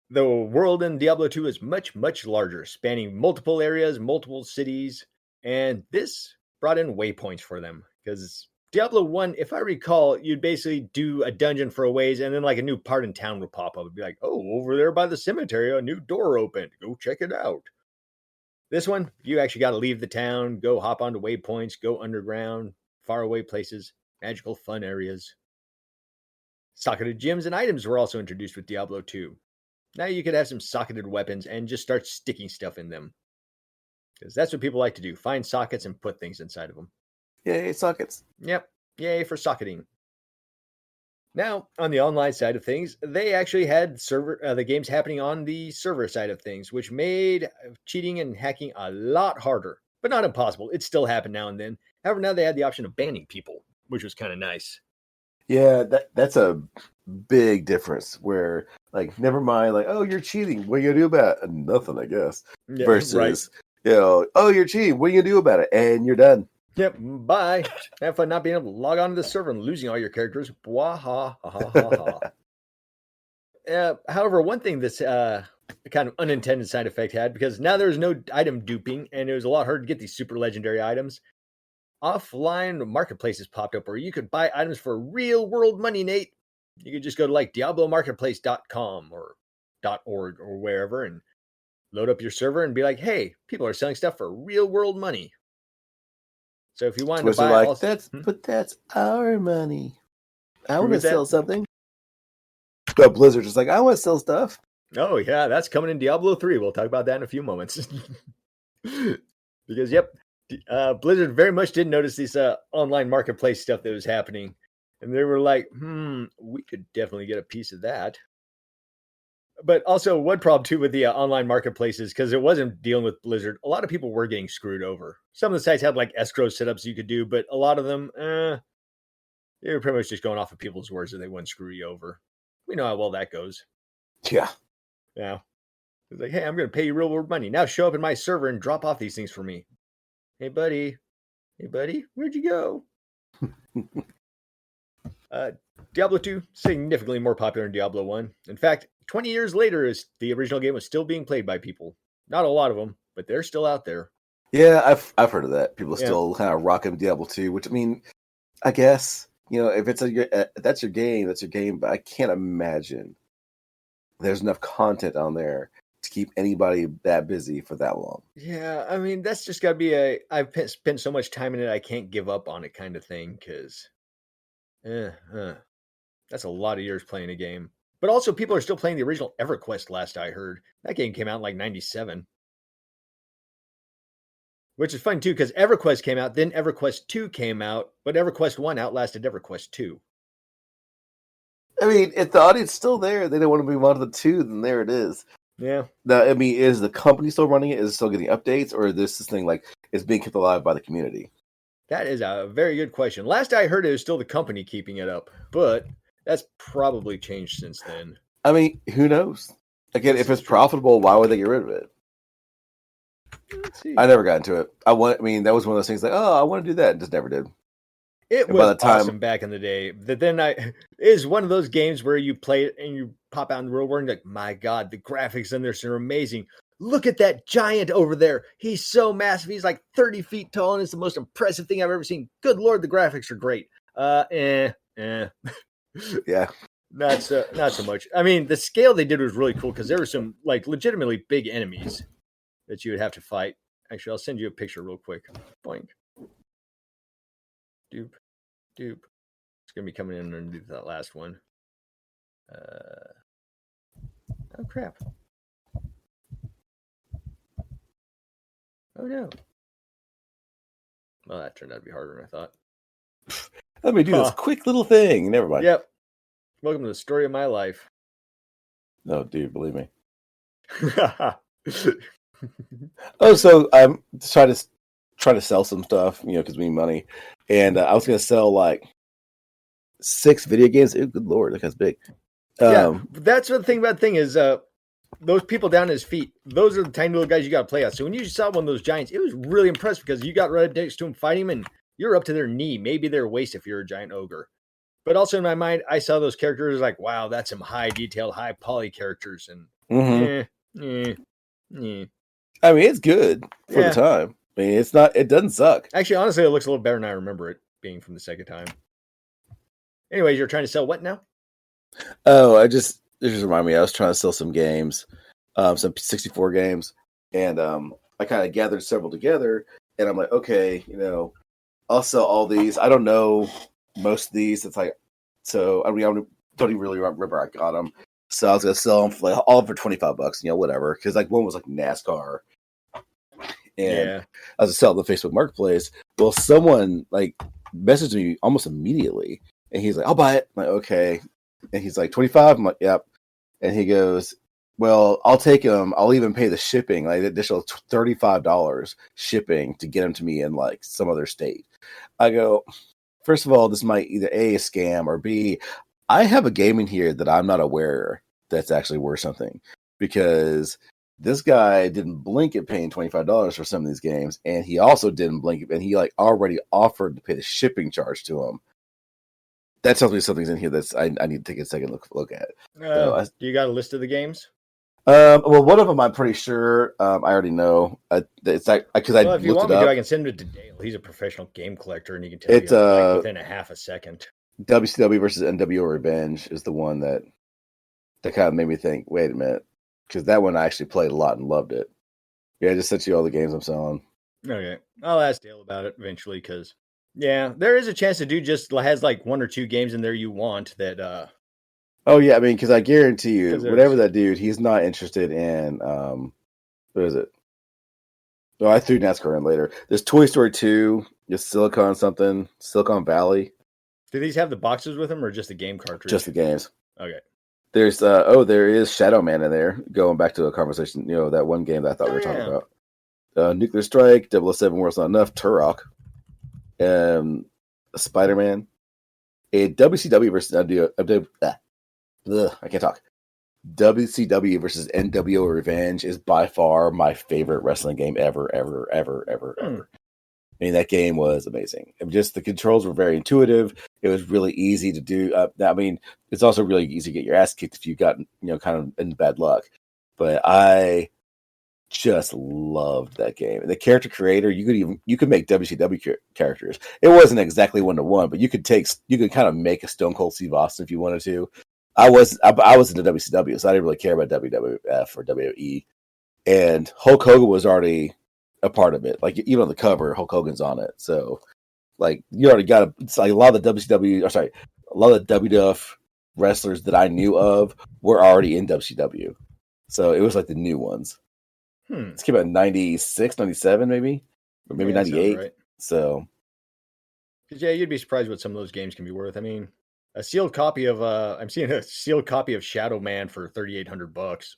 The world in Diablo 2 is much, much larger, spanning multiple areas, multiple cities, and this brought in waypoints for them. Because Diablo 1, if I recall, you'd basically do a dungeon for a ways, and then like a new part in town would pop up. It'd be like, oh, over there by the cemetery, a new door opened. Go check it out. This one, you actually got to leave the town, go hop onto waypoints, go underground, faraway places, magical fun areas. Socketed gems and items were also introduced with Diablo 2. Now you could have some socketed weapons and just start sticking stuff in them. Because that's what people like to do. Find sockets and put things inside of them. Yay, sockets. Yep. Yay for socketing. Now, on the online side of things, they actually had the games happening on the server side of things, which made cheating and hacking a lot harder. But not impossible. It still happened now and then. However, now they had the option of banning people, which was kind of nice. Yeah, that's a big difference where, like, never mind, like, oh, you're cheating. What are you going to do about it? Nothing, I guess. Yeah, versus, right. Oh, you're cheating. What are you going to do about it? And you're done. Yep, bye. Have fun not being able to log on to the server and losing all your characters. Blah, ha, ha, ha, ha, ha. However, one thing that's kind of unintended side effect had, because now there's no item duping, and it was a lot harder to get these super legendary items, offline marketplaces popped up where you could buy items for real world money, Nate. You could just go to like diablomarketplace.com or .org or wherever and load up your server and be like, hey, people are selling stuff for real world money. So if you wanted to buy like, but that's our money. I want to sell something. But Blizzard's just like, I want to sell stuff. Oh yeah, that's coming in Diablo 3. We'll talk about that in a few moments. Because yep, Blizzard very much did notice this online marketplace stuff that was happening. And they were like, we could definitely get a piece of that. But also one problem too with the online marketplaces, because it wasn't dealing with Blizzard, a lot of people were getting screwed over. Some of the sites had like escrow setups you could do, but a lot of them, they were pretty much just going off of people's words that they wouldn't screw you over. We know how well that goes. Yeah. Yeah. It's like, hey, I'm going to pay you real world money. Now show up in my server and drop off these things for me. Hey, buddy. Where'd you go? Diablo 2, significantly more popular than Diablo 1. In fact, 20 years later, the original game was still being played by people. Not a lot of them, but they're still out there. Yeah, I've heard of that. People still kind of rocking Diablo 2, which, I mean, I guess, if it's that's your game, that's your game, but I can't imagine there's enough content on there to keep anybody that busy for that long. Yeah, I mean, that's just got to be I've spent so much time in it, I can't give up on it kind of thing, because that's a lot of years playing a game. But also, people are still playing the original EverQuest, last I heard. That game came out in like 97. Which is fun, too, because EverQuest came out, then EverQuest 2 came out, but EverQuest 1 outlasted EverQuest 2. I mean, if the audience is still there, they don't want to move on to the 2, then there it is. Yeah. Now, I mean, is the company still running it? Is it still getting updates? Or is this thing like it's being kept alive by the community? That is a very good question. Last I heard, it was still the company keeping it up, but that's probably changed since then. I mean, who knows? Again, if it's profitable, why would they get rid of it? Let's see. I never got into it. That was one of those things like, oh, I want to do that, and just never did. It was awesome back in the day. But then it is one of those games where you play it and you pop out in the real world and you're like, my God, the graphics in this are amazing. Look at that giant over there. He's so massive. He's like 30 feet tall, and it's the most impressive thing I've ever seen. Good Lord, the graphics are great. Yeah. Not so much. I mean, the scale they did was really cool because there were some like legitimately big enemies that you would have to fight. Actually, I'll send you a picture real quick. Boink. Doop. It's going to be coming in underneath that last one. Oh, crap. Oh, no. Well, that turned out to be harder than I thought. Let me do this quick little thing. Never mind. Yep. Welcome to the story of my life. No, dude, believe me. So I'm trying to sell some stuff, because we need money, and I was going to sell like 6 video games. Ew, good lord, that guy's big. Yeah, that's what the thing about the thing is. Those people down at his feet, those are the tiny little guys you got to play out. So when you saw one of those giants, it was really impressive because you got right next to him fighting him, and you're up to their knee, maybe their waist if you're a giant ogre. But also in my mind, I saw those characters like, wow, that's some high detailed, high poly characters, and I mean, it's good for the time. I mean, it's not. It doesn't suck. Actually, honestly, it looks a little better than I remember it being from the second time. Anyways, you're trying to sell what now? Oh, it just reminded me. I was trying to sell some games, some 64 games, and I kind of gathered several together, and I'm like, okay, I'll sell all these. I don't know most of these. It's like, so I don't even really remember I got them. So I was gonna sell them for all for $25, whatever. Because like one was like NASCAR, and I was gonna sell it on the Facebook Marketplace. Well, someone like messaged me almost immediately, and he's like, "I'll buy it." I'm like, okay, and he's like, 25. I'm like, "Yep," and he goes, "Well, I'll take them. I'll even pay the shipping, like the additional $35 shipping to get them to me in like some other state." I go, first of all, this might either A, a scam, or B, I have a game in here that I'm not aware that's actually worth something, because this guy didn't blink at paying $25 for some of these games, and he also didn't blink, and he like already offered to pay the shipping charge to him. That tells me something's in here that's I need to take a second look at. Do you got a list of the games? Well, one of them I'm pretty sure I already know. It's like because I if you looked want it me up. to, I can send it to Dale. He's a professional game collector, and he can tell you like within a half a second. WCW versus NWO Revenge is the one that kind of made me think, wait a minute, because that one I actually played a lot and loved it. Yeah, I just sent you all the games I'm selling. Okay, I'll ask Dale about it eventually, because there is a chance the dude just has like 1 or 2 games in there you want that. Oh yeah, I mean, because I guarantee you, whatever that dude, he's not interested in. What is it? Oh, I threw NASCAR in later. There's Toy Story 2. There's Silicon Valley. Do these have the boxes with them or just the game cartridge? Just the games. Okay. There's there is Shadow Man in there. Going back to a conversation, that one game that I thought we were talking about. Nuclear Strike, 007 World's Not Enough, Turok, Spider-Man, a WCW versus I can't talk. WCW versus NWO Revenge is by far my favorite wrestling game ever. I mean, that game was amazing. Just the controls were very intuitive. It was really easy to do. I mean, it's also really easy to get your ass kicked if you got, kind of in bad luck. But I just loved that game. And the character creator, you could make WCW characters. It wasn't exactly 1-to-1, but you could kind of make a Stone Cold Steve Austin if you wanted to. I was into WCW, so I didn't really care about WWF or WWE. And Hulk Hogan was already a part of it. Like, even on the cover, Hulk Hogan's on it. So, like, you already got it's like a lot of the WWF wrestlers that I knew of were already in WCW. So it was like the new ones. It came out in 96, 97, maybe? Or maybe 98. Right. So. Because, you'd be surprised what some of those games can be worth. I mean, a sealed copy of I'm seeing a sealed copy of Shadow Man for $3,800.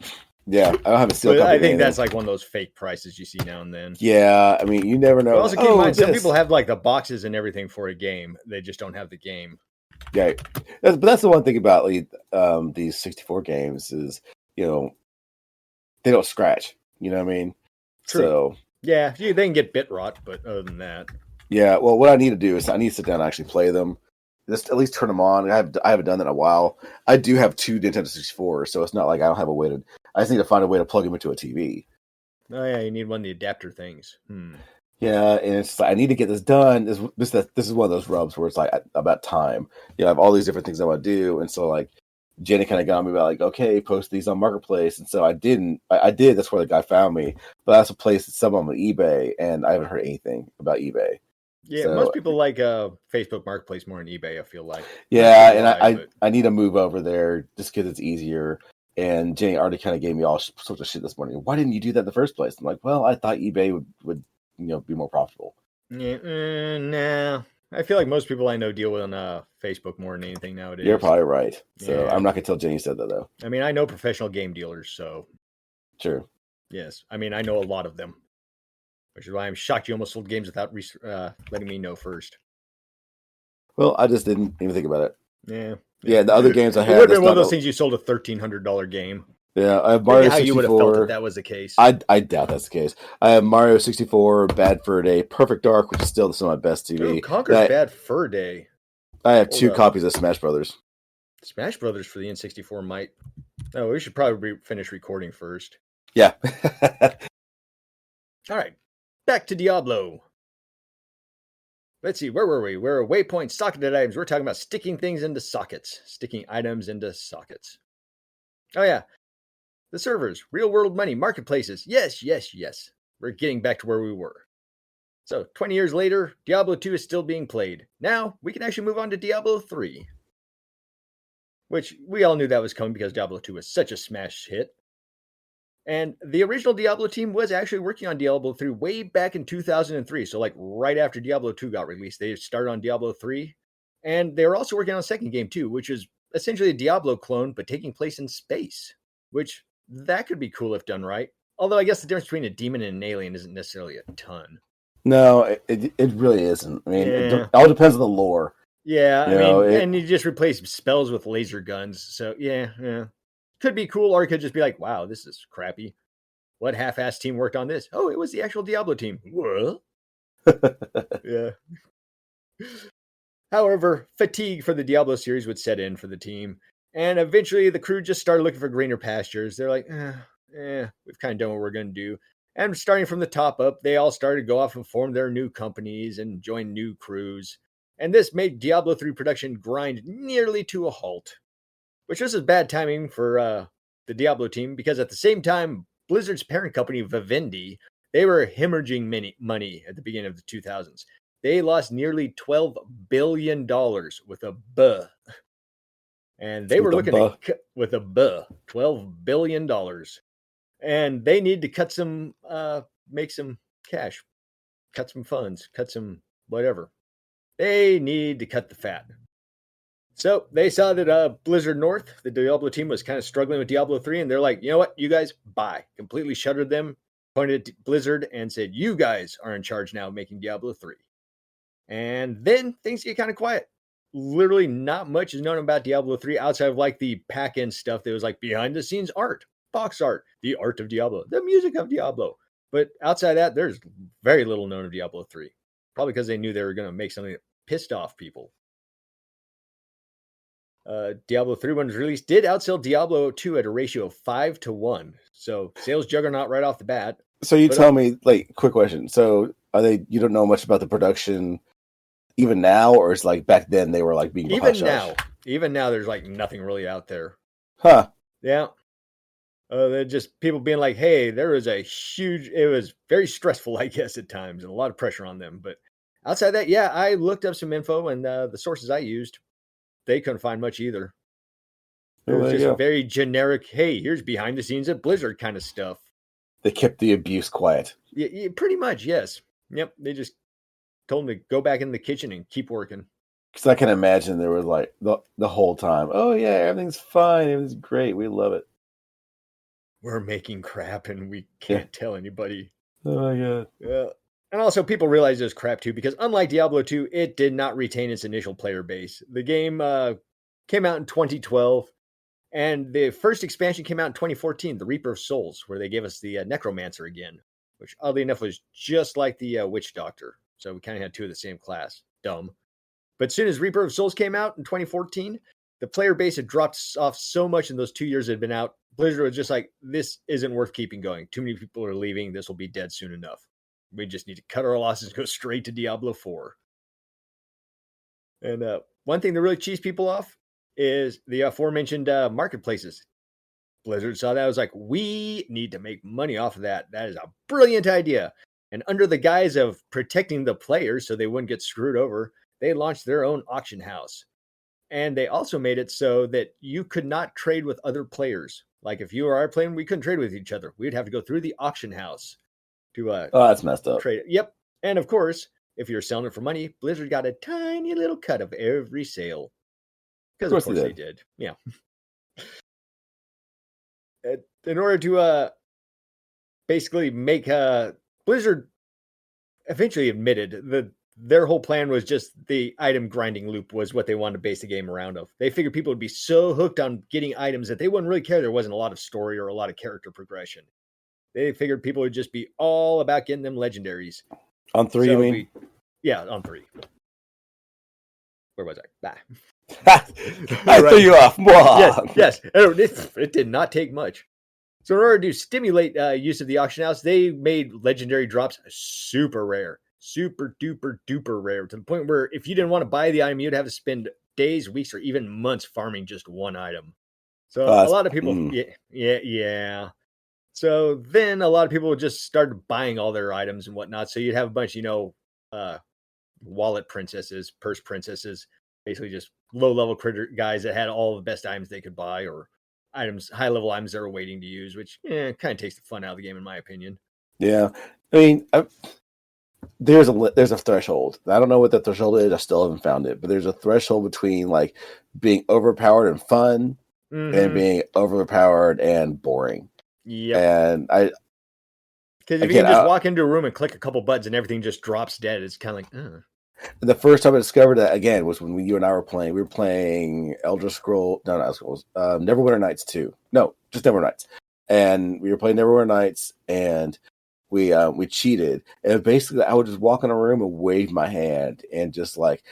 Yeah, I don't have a sealed copy. I think that's like one of those fake prices you see now and then. Yeah, I mean, you never know. But also keep in mind, some people have like the boxes and everything for a game. They just don't have the game. Yeah, but that's the one thing about these 64 games is, they don't scratch. You know what I mean? True. So yeah, they can get bit rot, but other than that, yeah. Well, what I need to do is I need to sit down and actually play them. Just at least turn them on. I haven't done that in a while. I do have 2 Nintendo 64s, so it's not like I don't have a way to. I just need to find a way to plug them into a TV. Oh yeah, you need one of the adapter things. Yeah, and it's like, I need to get this done. This is one of those rubs where it's like about time. I have all these different things I want to do, and so like Jenny kind of got me about like, okay, post these on Marketplace, and so I didn't. I did. That's where the guy found me, but that's a place that's some on eBay, and I haven't heard anything about eBay. Yeah, so, most people like Facebook Marketplace more than eBay, I feel like. Yeah, and I need to move over there just because it's easier. And Jenny already kind of gave me all sorts of shit this morning. Why didn't you do that in the first place? I'm like, well, I thought eBay would be more profitable. Yeah, nah. I feel like most people I know deal with on Facebook more than anything nowadays. You're probably right. So I'm not going to tell Jenny said that, though. I mean, I know professional game dealers, so. Sure. Yes. I mean, I know a lot of them. Which is why I'm shocked you almost sold games without letting me know first. Well, I just didn't even think about it. Yeah. Yeah, the other games I It have. would have That's been one of not. those things you sold a $1,300 game. Yeah, I have Maybe Mario how you would have felt if 64. that was the case. I doubt that's the case. I have Mario 64, Bad Fur Day, Perfect Dark, which is still some of my best Ooh, TV. Conker's Bad Fur Day. I have Hold 2 up. copies of Smash Brothers. Smash Brothers for the N64 might. Oh, we should probably finish recording first. Yeah. All right, back to Diablo. Let's see, where were we? We're waypoint socketed items. We're talking about sticking things into sockets, sticking items into sockets. Oh, yeah. The servers, real world money, marketplaces. Yes. We're getting back to where we were. So, 20 years later, Diablo 2 is still being played. Now, we can actually move on to Diablo 3. Which we all knew that was coming because Diablo 2 was such a smash hit. And the original Diablo team was actually working on Diablo 3 way back in 2003. So, like right after Diablo 2 got released, they started on Diablo 3. And they were also working on a second game too, which is essentially a Diablo clone, but taking place in space. Which that could be cool if done right. Although I guess the difference between a demon and an alien isn't necessarily a ton. No, it really isn't. I mean, Yeah. it all depends on the lore. Yeah, You know, and you just replace spells with laser guns. So yeah. Could be cool, or it could just be like, wow, this is crappy. What half-assed team worked on this? Oh, it was the actual Diablo team. What? Yeah. However, fatigue for the Diablo series would set in for the team, and eventually the crew just started looking for greener pastures. They're like, we've kind of done what we're going to do. And starting from the top up, they all started to go off and form their new companies and join new crews. And this made Diablo 3 production grind nearly to a halt, which was bad timing for the Diablo team because at the same time, Blizzard's parent company, Vivendi, they were hemorrhaging money at the beginning of the 2000s. They lost nearly $12 billion with a B. And they were looking to cut with a B, $12 billion. And they need to cut some, make some cash, cut some funds, cut some whatever. They need to cut the fat. So they saw that Blizzard North, the Diablo team, was kind of struggling with Diablo 3, and they're like, you know what, you guys, bye. Completely shuttered them, pointed at Blizzard, and said, you guys are in charge now of making Diablo 3. And then things get kind of quiet. Literally not much is known about Diablo 3 outside of like the pack-in stuff that was like behind-the-scenes art, box art, the art of Diablo, the music of Diablo. But outside that, there's very little known of Diablo 3. Probably because they knew they were going to make something that pissed off people. Diablo 3, when it was released, did outsell Diablo 2 at a ratio of 5-1. So sales juggernaut right off the bat. So you tell me, like, quick question. So you don't know much about the production even now, or it's like back then they were like being even now there's like nothing really out there. Huh. Yeah. They're just people being like, hey, there was it was very stressful, I guess, at times, and a lot of pressure on them. But outside that, yeah, I looked up some info, and the sources I used, they couldn't find much either. It was just very generic, hey, here's behind the scenes at Blizzard kind of stuff. They kept the abuse quiet. Yeah, pretty much, yes. Yep, they just told them to go back in the kitchen and keep working. Because I can imagine there was like the whole time, oh yeah, everything's fine, everything's great, we love it. We're making crap and we can't tell anybody. Oh my god. Yeah. And also, people realize it was crap too, because unlike Diablo 2, it did not retain its initial player base. The game came out in 2012, and the first expansion came out in 2014, The Reaper of Souls, where they gave us the Necromancer again, which oddly enough was just like the Witch Doctor. So we kind of had two of the same class. Dumb. But as soon as Reaper of Souls came out in 2014, the player base had dropped off so much in those 2 years it had been out. Blizzard was just like, this isn't worth keeping going. Too many people are leaving. This will be dead soon enough. We just need to cut our losses and go straight to Diablo 4. And one thing that really cheesed people off is the aforementioned marketplaces. Blizzard saw that. I was like, we need to make money off of that. That is a brilliant idea. And under the guise of protecting the players so they wouldn't get screwed over, they launched their own auction house. And they also made it so that you could not trade with other players. Like if you or I were playing, we couldn't trade with each other. We'd have to go through the auction house to oh, that's messed up. Trade it. Yep. And of course, if you're selling it for money, Blizzard got a tiny little cut of every sale. Because of course they did. Yeah. In order to basically make Blizzard eventually admitted their whole plan was just the item grinding loop was what they wanted to base the game around of. They figured people would be so hooked on getting items that they wouldn't really care there wasn't a lot of story or a lot of character progression. They figured people would just be all about getting them legendaries. On 3, you mean? Yeah, on 3. Where was I? I threw you off. Yes. It did not take much. So in order to stimulate use of the auction house, they made legendary drops super rare. Super duper duper rare, to the point where if you didn't want to buy the item, you'd have to spend days, weeks, or even months farming just one item. So a lot of people, yeah. So then a lot of people just started buying all their items and whatnot. So you'd have a bunch, wallet princesses, purse princesses, basically just low level critter guys that had all the best items they could buy, or items, high level items they were waiting to use, which kind of takes the fun out of the game, in my opinion. Yeah, I mean, there's a threshold. I don't know what that threshold is. I still haven't found it, but there's a threshold between like being overpowered and fun and being overpowered and boring. Yeah, and because if you can just walk into a room and click a couple buttons and everything just drops dead, it's kind of like. The first time I discovered that again was when you and I were playing. We were playing Elder Scrolls, Neverwinter Nights 2. No, just Neverwinter Nights. And we were playing Neverwinter Nights, and we cheated. And basically, I would just walk in a room and wave my hand, and just like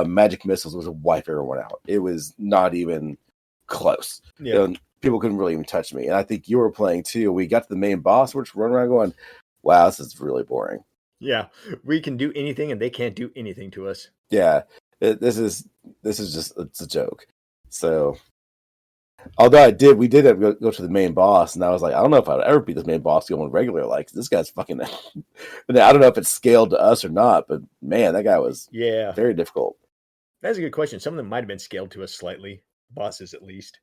magic missiles would wipe everyone out. It was not even close. Yeah. People couldn't really even touch me. And I think you were playing too. We got to the main boss, we're just running around going, "Wow, this is really boring." Yeah, we can do anything, and they can't do anything to us. Yeah, this is just, it's a joke. So, although we did have to go to the main boss, and I was like, I don't know if I'd ever beat this main boss going regular. Like, this guy's fucking. I don't know if it's scaled to us or not, but man, that guy was very difficult. That's a good question. Some of them might have been scaled to us slightly, bosses at least.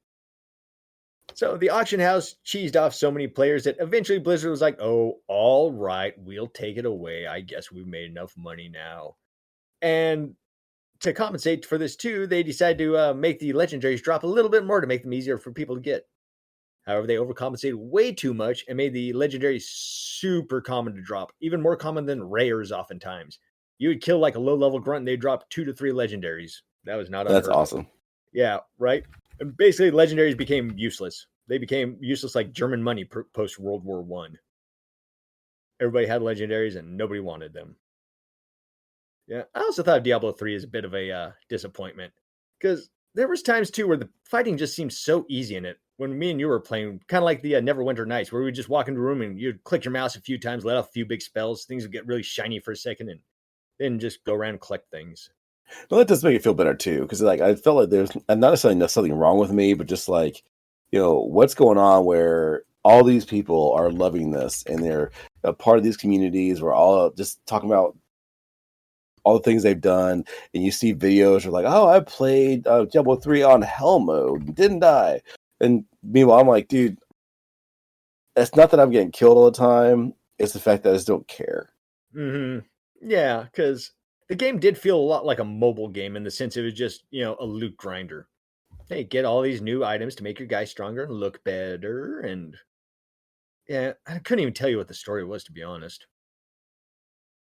So the auction house cheesed off so many players that eventually Blizzard was like, oh, all right, we'll take it away. I guess we've made enough money now. And to compensate for this too, they decided to make the legendaries drop a little bit more to make them easier for people to get. However, they overcompensated way too much and made the legendaries super common to drop, even more common than rares oftentimes. You would kill like a low-level grunt and they'd drop 2 to 3 legendaries. That was not unheard of. That's awesome. Yeah, right? And basically, legendaries became useless. They became useless like German money post-World War I. Everybody had legendaries and nobody wanted them. Yeah, I also thought Diablo 3 is a bit of a disappointment. Because there was times, too, where the fighting just seemed so easy in it. When me and you were playing, kind of like the Neverwinter Nights, where we would just walk into a room and you'd click your mouse a few times, let off a few big spells, things would get really shiny for a second, and then just go around and collect things. Well, that does make it feel better too, because like I felt like there's not necessarily something wrong with me, but just like, what's going on where all these people are loving this and they're a part of these communities. We're all just talking about all the things they've done, and you see videos are like, oh, I played Diablo 3 on hell mode and didn't die. And meanwhile, I'm like, dude, it's not that I'm getting killed all the time. It's the fact that I just don't care. Mm-hmm. Yeah, because the game did feel a lot like a mobile game in the sense it was just, a loot grinder. Hey, get all these new items to make your guy stronger and look better. And yeah, I couldn't even tell you what the story was, to be honest.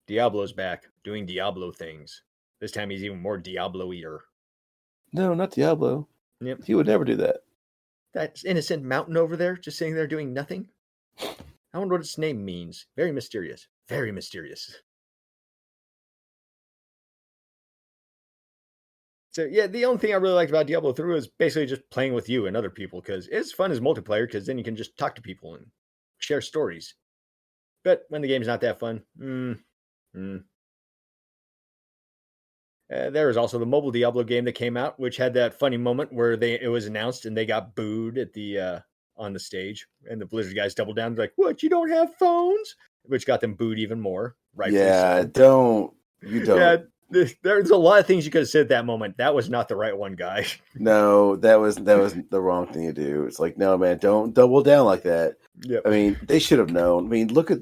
Diablo's back, doing Diablo things. This time he's even more Diablo-eater. No, not Diablo. Yep. He would never do that. That innocent mountain over there, just sitting there doing nothing. I wonder what its name means. Very mysterious. Very mysterious. So yeah, the only thing I really liked about Diablo 3 was basically just playing with you and other people, because it's fun as multiplayer, because then you can just talk to people and share stories. But when the game's not that fun, there was also the mobile Diablo game that came out, which had that funny moment where it was announced and they got booed at the on the stage, and the Blizzard guys doubled down, like, "What? You don't have phones?" Which got them booed even more. Right? Yeah, don't. Yeah, there's a lot of things you could have said at that moment. That was not the right one, guy. No, that was the wrong thing to do. It's like, no, man, don't double down like that. Yep. I mean, they should have known. I mean, look at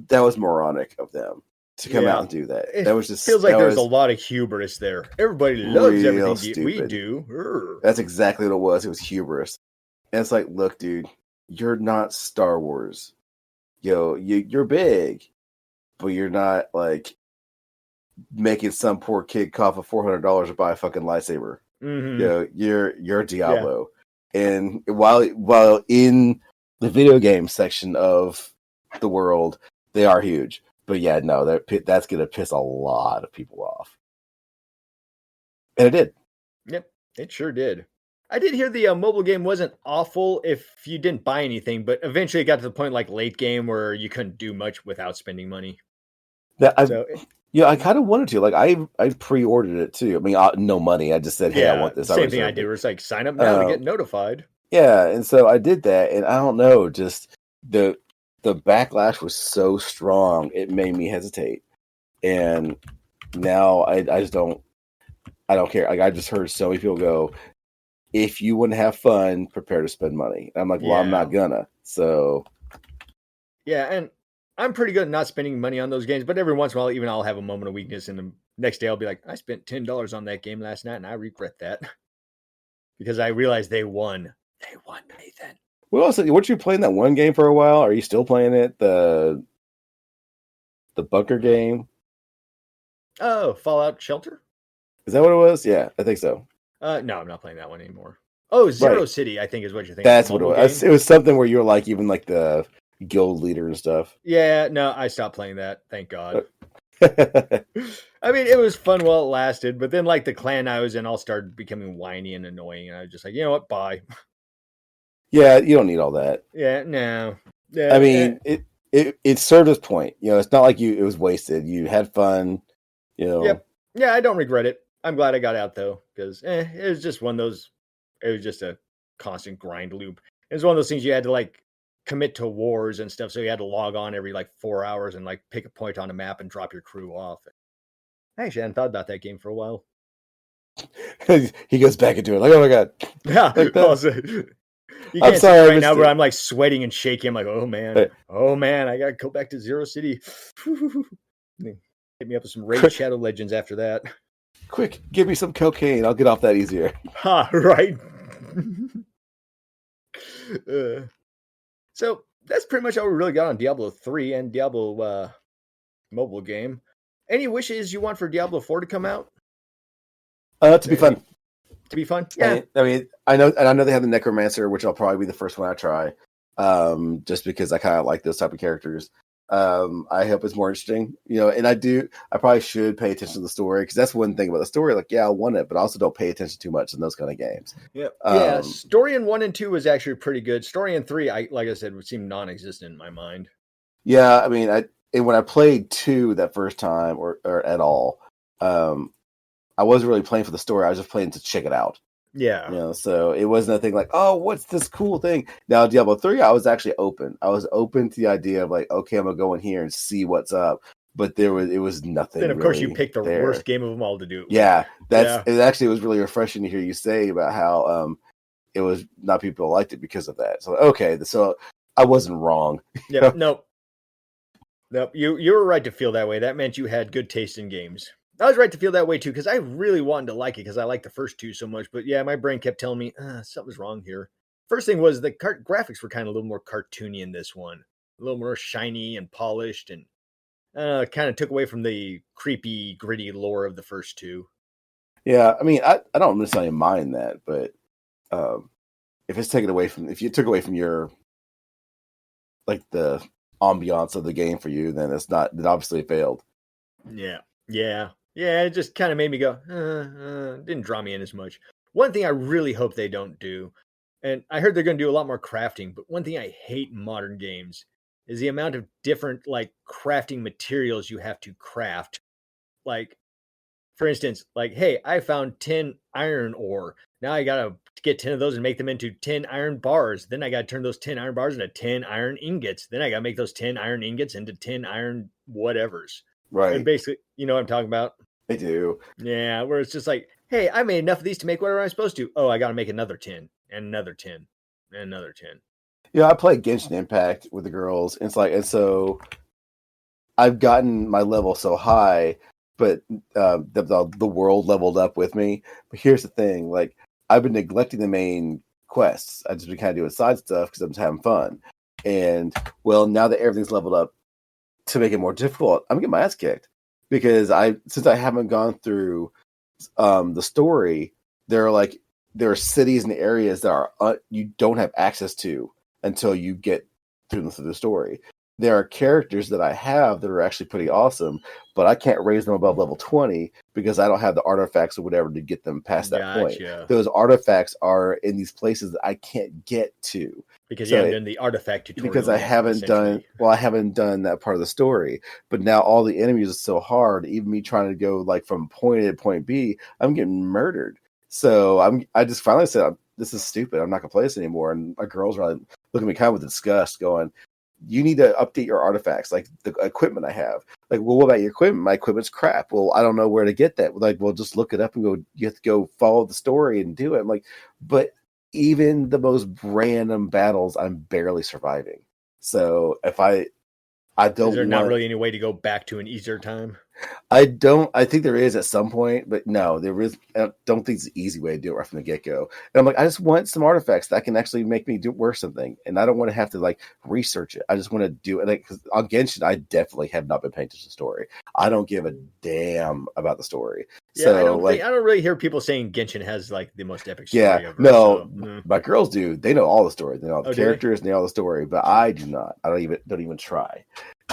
that was moronic of them to come out and do that. That was just feels like there's a lot of hubris there. Everybody loves everything we do. That's exactly what it was. It was hubris. And it's like, look, dude, you're not Star Wars. You're big, but you're not like making some poor kid cough for $400 to buy a fucking lightsaber. Mm-hmm. You know, you're Diablo, and while in the video game section of the world, they are huge. But yeah, no, that's gonna piss a lot of people off, and it did. Yep, it sure did. I did hear the mobile game wasn't awful if you didn't buy anything, but eventually it got to the point like late game where you couldn't do much without spending money. I kind of wanted to. Like, I pre-ordered it too. I mean, no money. I just said, "Hey, I want this." Same thing I did. Where it's like sign up now to get notified. Yeah, and so I did that, and I don't know, just the backlash was so strong, it made me hesitate. And now I just don't care. Like, I just heard so many people go, if you want to have fun, prepare to spend money. And I'm like, well, I'm not gonna. So yeah, and I'm pretty good at not spending money on those games, but every once in a while, even I'll have a moment of weakness, and the next day I'll be like, I spent $10 on that game last night, and I regret that because I realized they won. They won, Nathan. Well, also, weren't you playing that one game for a while? Are you still playing it? The bunker game? Oh, Fallout Shelter? Is that what it was? Yeah, I think so. No, I'm not playing that one anymore. Oh, Zero City, I think is what you're thinking. That's what it was. It was something where you were like, even like the guild leader and stuff. Yeah, no, I stopped playing that. Thank God. I mean, it was fun while it lasted, but then like the clan I was in all started becoming whiny and annoying, and I was just like, you know what, bye. Yeah, you don't need all that. Yeah, no. Yeah, I mean, it served its point. You know, it's not like it was wasted. You had fun. You know. Yep. Yeah, I don't regret it. I'm glad I got out though, because it was just one of those. It was just a constant grind loop. It was one of those things you had to like commit to wars and stuff, so you had to log on every like 4 hours and like pick a point on a map and drop your crew off. I actually hadn't thought about that game for a while. He goes back into it like, oh my God. Yeah. Like you can't see right now, but I'm like sweating and shaking. I'm like, oh man, I gotta go back to Zero City. Hit me up with some Raid Shadow Legends after that. Quick, give me some cocaine. I'll get off that easier. Ha, right. So that's pretty much all we really got on Diablo 3 and Diablo mobile game. Any wishes you want for Diablo 4 to come out? To be fun. To be fun? Yeah. I mean, I know they have the Necromancer, which I'll probably be the first one I try. Just because I kind of like those type of characters. I hope it's more interesting, you know, and I probably should pay attention to the story, because that's one thing about the story. Like, yeah, I want it, but I also don't pay attention too much in those kind of games. Yeah. Story in 1 and 2 was actually pretty good. Story in 3, like I said, would seem non-existent in my mind. Yeah. I mean, when I played 2 that first time or at all, I wasn't really playing for the story. I was just playing to check it out. Yeah. You know, so it wasn't a thing like, oh, what's this cool thing? Now, Diablo 3, I was actually open. I was open to the idea of like, okay, I'm going to go in here and see what's up. But it was nothing. Then, of course, you picked the worst game of them all to do. Yeah. It was really refreshing to hear you say about how it was not people liked it because of that. So, okay. So I wasn't wrong. Yeah. Nope. You were right to feel that way. That meant you had good taste in games. I was right to feel that way too, because I really wanted to like it because I liked the first 2 so much. But yeah, my brain kept telling me something's wrong here. First thing was the graphics were kind of a little more cartoony in this one, a little more shiny and polished, and kind of took away from the creepy, gritty lore of the first 2. Yeah, I mean, I don't necessarily mind that, but if you took away from your like the ambiance of the game for you, then then obviously it failed. Yeah, it just kind of made me go, didn't draw me in as much. One thing I really hope they don't do, and I heard they're going to do a lot more crafting, but one thing I hate in modern games is the amount of different, like, crafting materials you have to craft. Like, for instance, like, hey, I found 10 iron ore. Now I got to get 10 of those and make them into 10 iron bars. Then I got to turn those 10 iron bars into 10 iron ingots. Then I got to make those 10 iron ingots into 10 iron whatevers. Right. And basically, you know what I'm talking about? I do. Yeah, where it's just like, hey, I made enough of these to make whatever I'm supposed to. Oh, I got to make another 10 and another 10 and another 10. Yeah, I play Genshin Impact with the girls. And so I've gotten my level so high, but the world leveled up with me. But here's the thing, like, I've been neglecting the main quests. I've just been kind of doing side stuff because I'm just having fun. And well, now that everything's leveled up to make it more difficult, I'm getting my ass kicked. because since I haven't gone through the story, there are cities and areas that are you don't have access to until you get through the story. There are characters that I have that are actually pretty awesome, but I can't raise them above level 20 because I don't have the artifacts or whatever to get them past that point. Those artifacts are in these places that I can't get to. Because you haven't done the artifact tutorial. Because I haven't done that part of the story. But now all the enemies are so hard, even me trying to go like from point A to point B, I'm getting murdered. So I just finally said, this is stupid. I'm not gonna play this anymore. And my girls are like, looking at me kind of with disgust, going, you need to update your artifacts, like the equipment I have. Like, well, what about your equipment? My equipment's crap. Well, I don't know where to get that. Like, well, just look it up and go. You have to go follow the story and do it. I'm like, but even the most random battles, I'm barely surviving. So if I don't, is there not really any way to go back to an easier time? I think there is at some point, but no, there is. I don't think it's an easy way to do it right from the get go. And I'm like, I just want some artifacts that can actually make me work something, and I don't want to have to like research it. I just want to do it. Like, because on Genshin, I definitely have not been paying attention to the story. I don't give a damn about the story. Yeah, so I don't really hear people saying Genshin has like the most epic story ever. No, my girls do. They know all the story. They know all the characters, they know all the story, but I do not. I don't even try.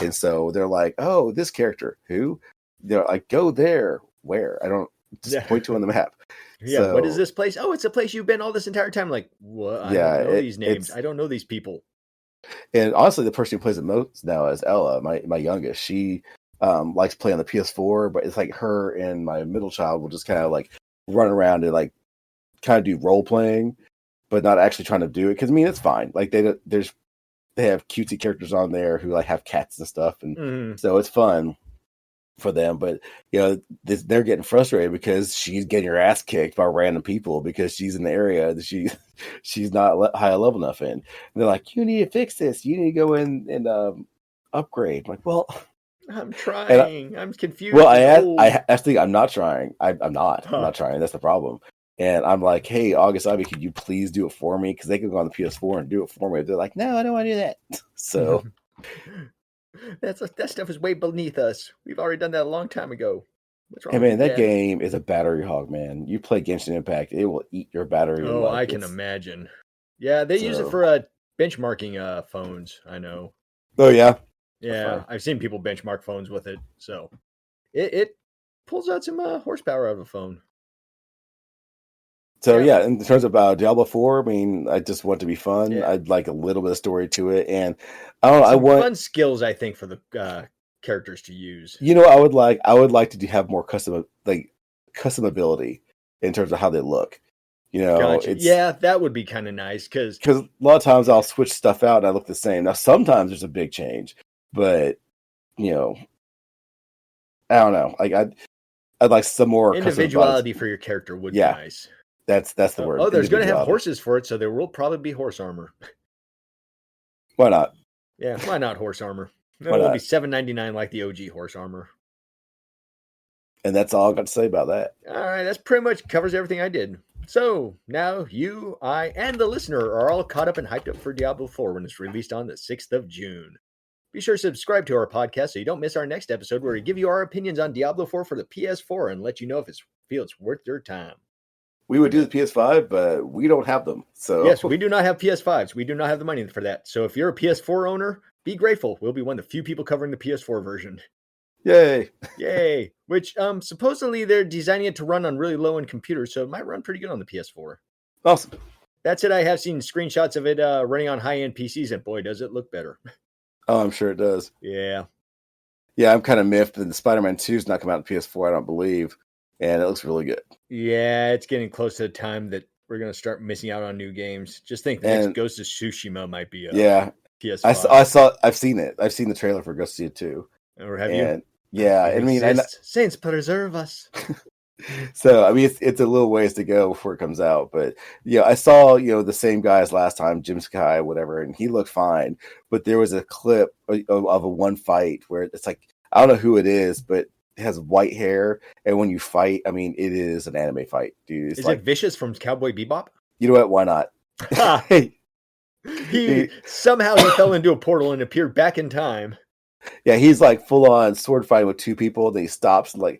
And so they're like, oh, this character, who? They're like, go there. Where? I don't just point to on the map. Yeah, so, what is this place? Oh, it's a place you've been all this entire time. Like, what? I don't know these names. I don't know these people. And honestly, the person who plays it most now is Ella, my youngest. She likes playing on the PS4, but it's like her and my middle child will just kind of like run around and like kind of do role playing, but not actually trying to do it. Because I mean, it's fine. Like they have cutesy characters on there who like have cats and stuff, and so it's fun for them. But you know, they're getting frustrated because she's getting her ass kicked by random people because she's in the area that she's not high level enough in. And they're like, you need to fix this. You need to go in and upgrade. I'm like, well, I'm trying. I'm confused. Well, I actually I'm not trying. I'm not trying. That's the problem. And I'm like, hey, August Ivy, could you please do it for me? Because they can go on the PS4 and do it for me. They're like, no, I don't want to do that. So that stuff is way beneath us. We've already done that a long time ago. What's wrong? Hey man, that game is a battery hog, man. You play Genshin Impact, it will eat your battery. Oh, I can imagine. Yeah, they use it for benchmarking phones. I know. Oh yeah. Yeah, I've seen people benchmark phones with it. So it pulls out some horsepower out of a phone. So yeah, in terms of Diablo 4, I mean, I just want it to be fun. Yeah. I'd like a little bit of story to it, and I don't know. I want fun skills. I think for the characters to use. You know, I would like to have more custom ability in terms of how they look. You know, gotcha. That would be kind of nice because a lot of times I'll switch stuff out and I look the same. Now sometimes there's a big change, but you know, I don't know. Like I'd like some more individuality for your character would be nice. That's the word. Oh, there's going to have horses for it, so there will probably be horse armor. Why not? Yeah, why not horse armor? It will be $7.99 like the OG horse armor. And that's all I've got to say about that. All right, that's pretty much covers everything I did. So now you, I, and the listener are all caught up and hyped up for Diablo 4 when it's released on the 6th of June. Be sure to subscribe to our podcast so you don't miss our next episode where we give you our opinions on Diablo 4 for the PS4 and let you know if it's worth your time. We would do the PS5, but we don't have them. So yes, we do not have PS5s. We do not have the money for that. So if you're a PS4 owner, be grateful. We'll be one of the few people covering the PS4 version. Yay. Yay. Which supposedly they're designing it to run on really low-end computers, so it might run pretty good on the PS4. Awesome. That said, I have seen screenshots of it running on high-end PCs, and boy, does it look better. Oh, I'm sure it does. Yeah. Yeah, I'm kind of miffed that the Spider-Man 2 is not coming out on PS4, I don't believe. And it looks really good. Yeah, it's getting close to the time that we're going to start missing out on new games. Just think the next Ghost of Tsushima might be PS5. I've seen it. I've seen the trailer for Ghost of Tsushima 2. Or have you? Yeah, I mean... Saints preserve us. So, I mean, it's a little ways to go before it comes out. But, yeah, I saw, the same guy as last time, Jim Sky, whatever, and he looked fine. But there was a clip of a one fight where it's like, I don't know who it is, but it has white hair, and when you fight, I mean, it is an anime fight, dude. Is it Vicious from Cowboy Bebop? You know what? Why not? He somehow fell into a portal and appeared back in time. Yeah, he's like full on sword fighting with two people. Then he stops and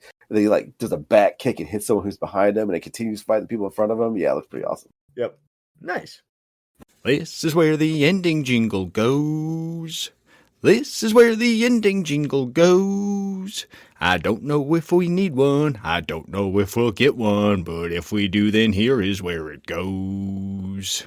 does a back kick and hits someone who's behind him, and he continues to fight the people in front of him. Yeah, it looks pretty awesome. Yep. Nice. This is where the ending jingle goes. This is where the ending jingle goes. I don't know if we need one. I don't know if we'll get one. But if we do, then here is where it goes.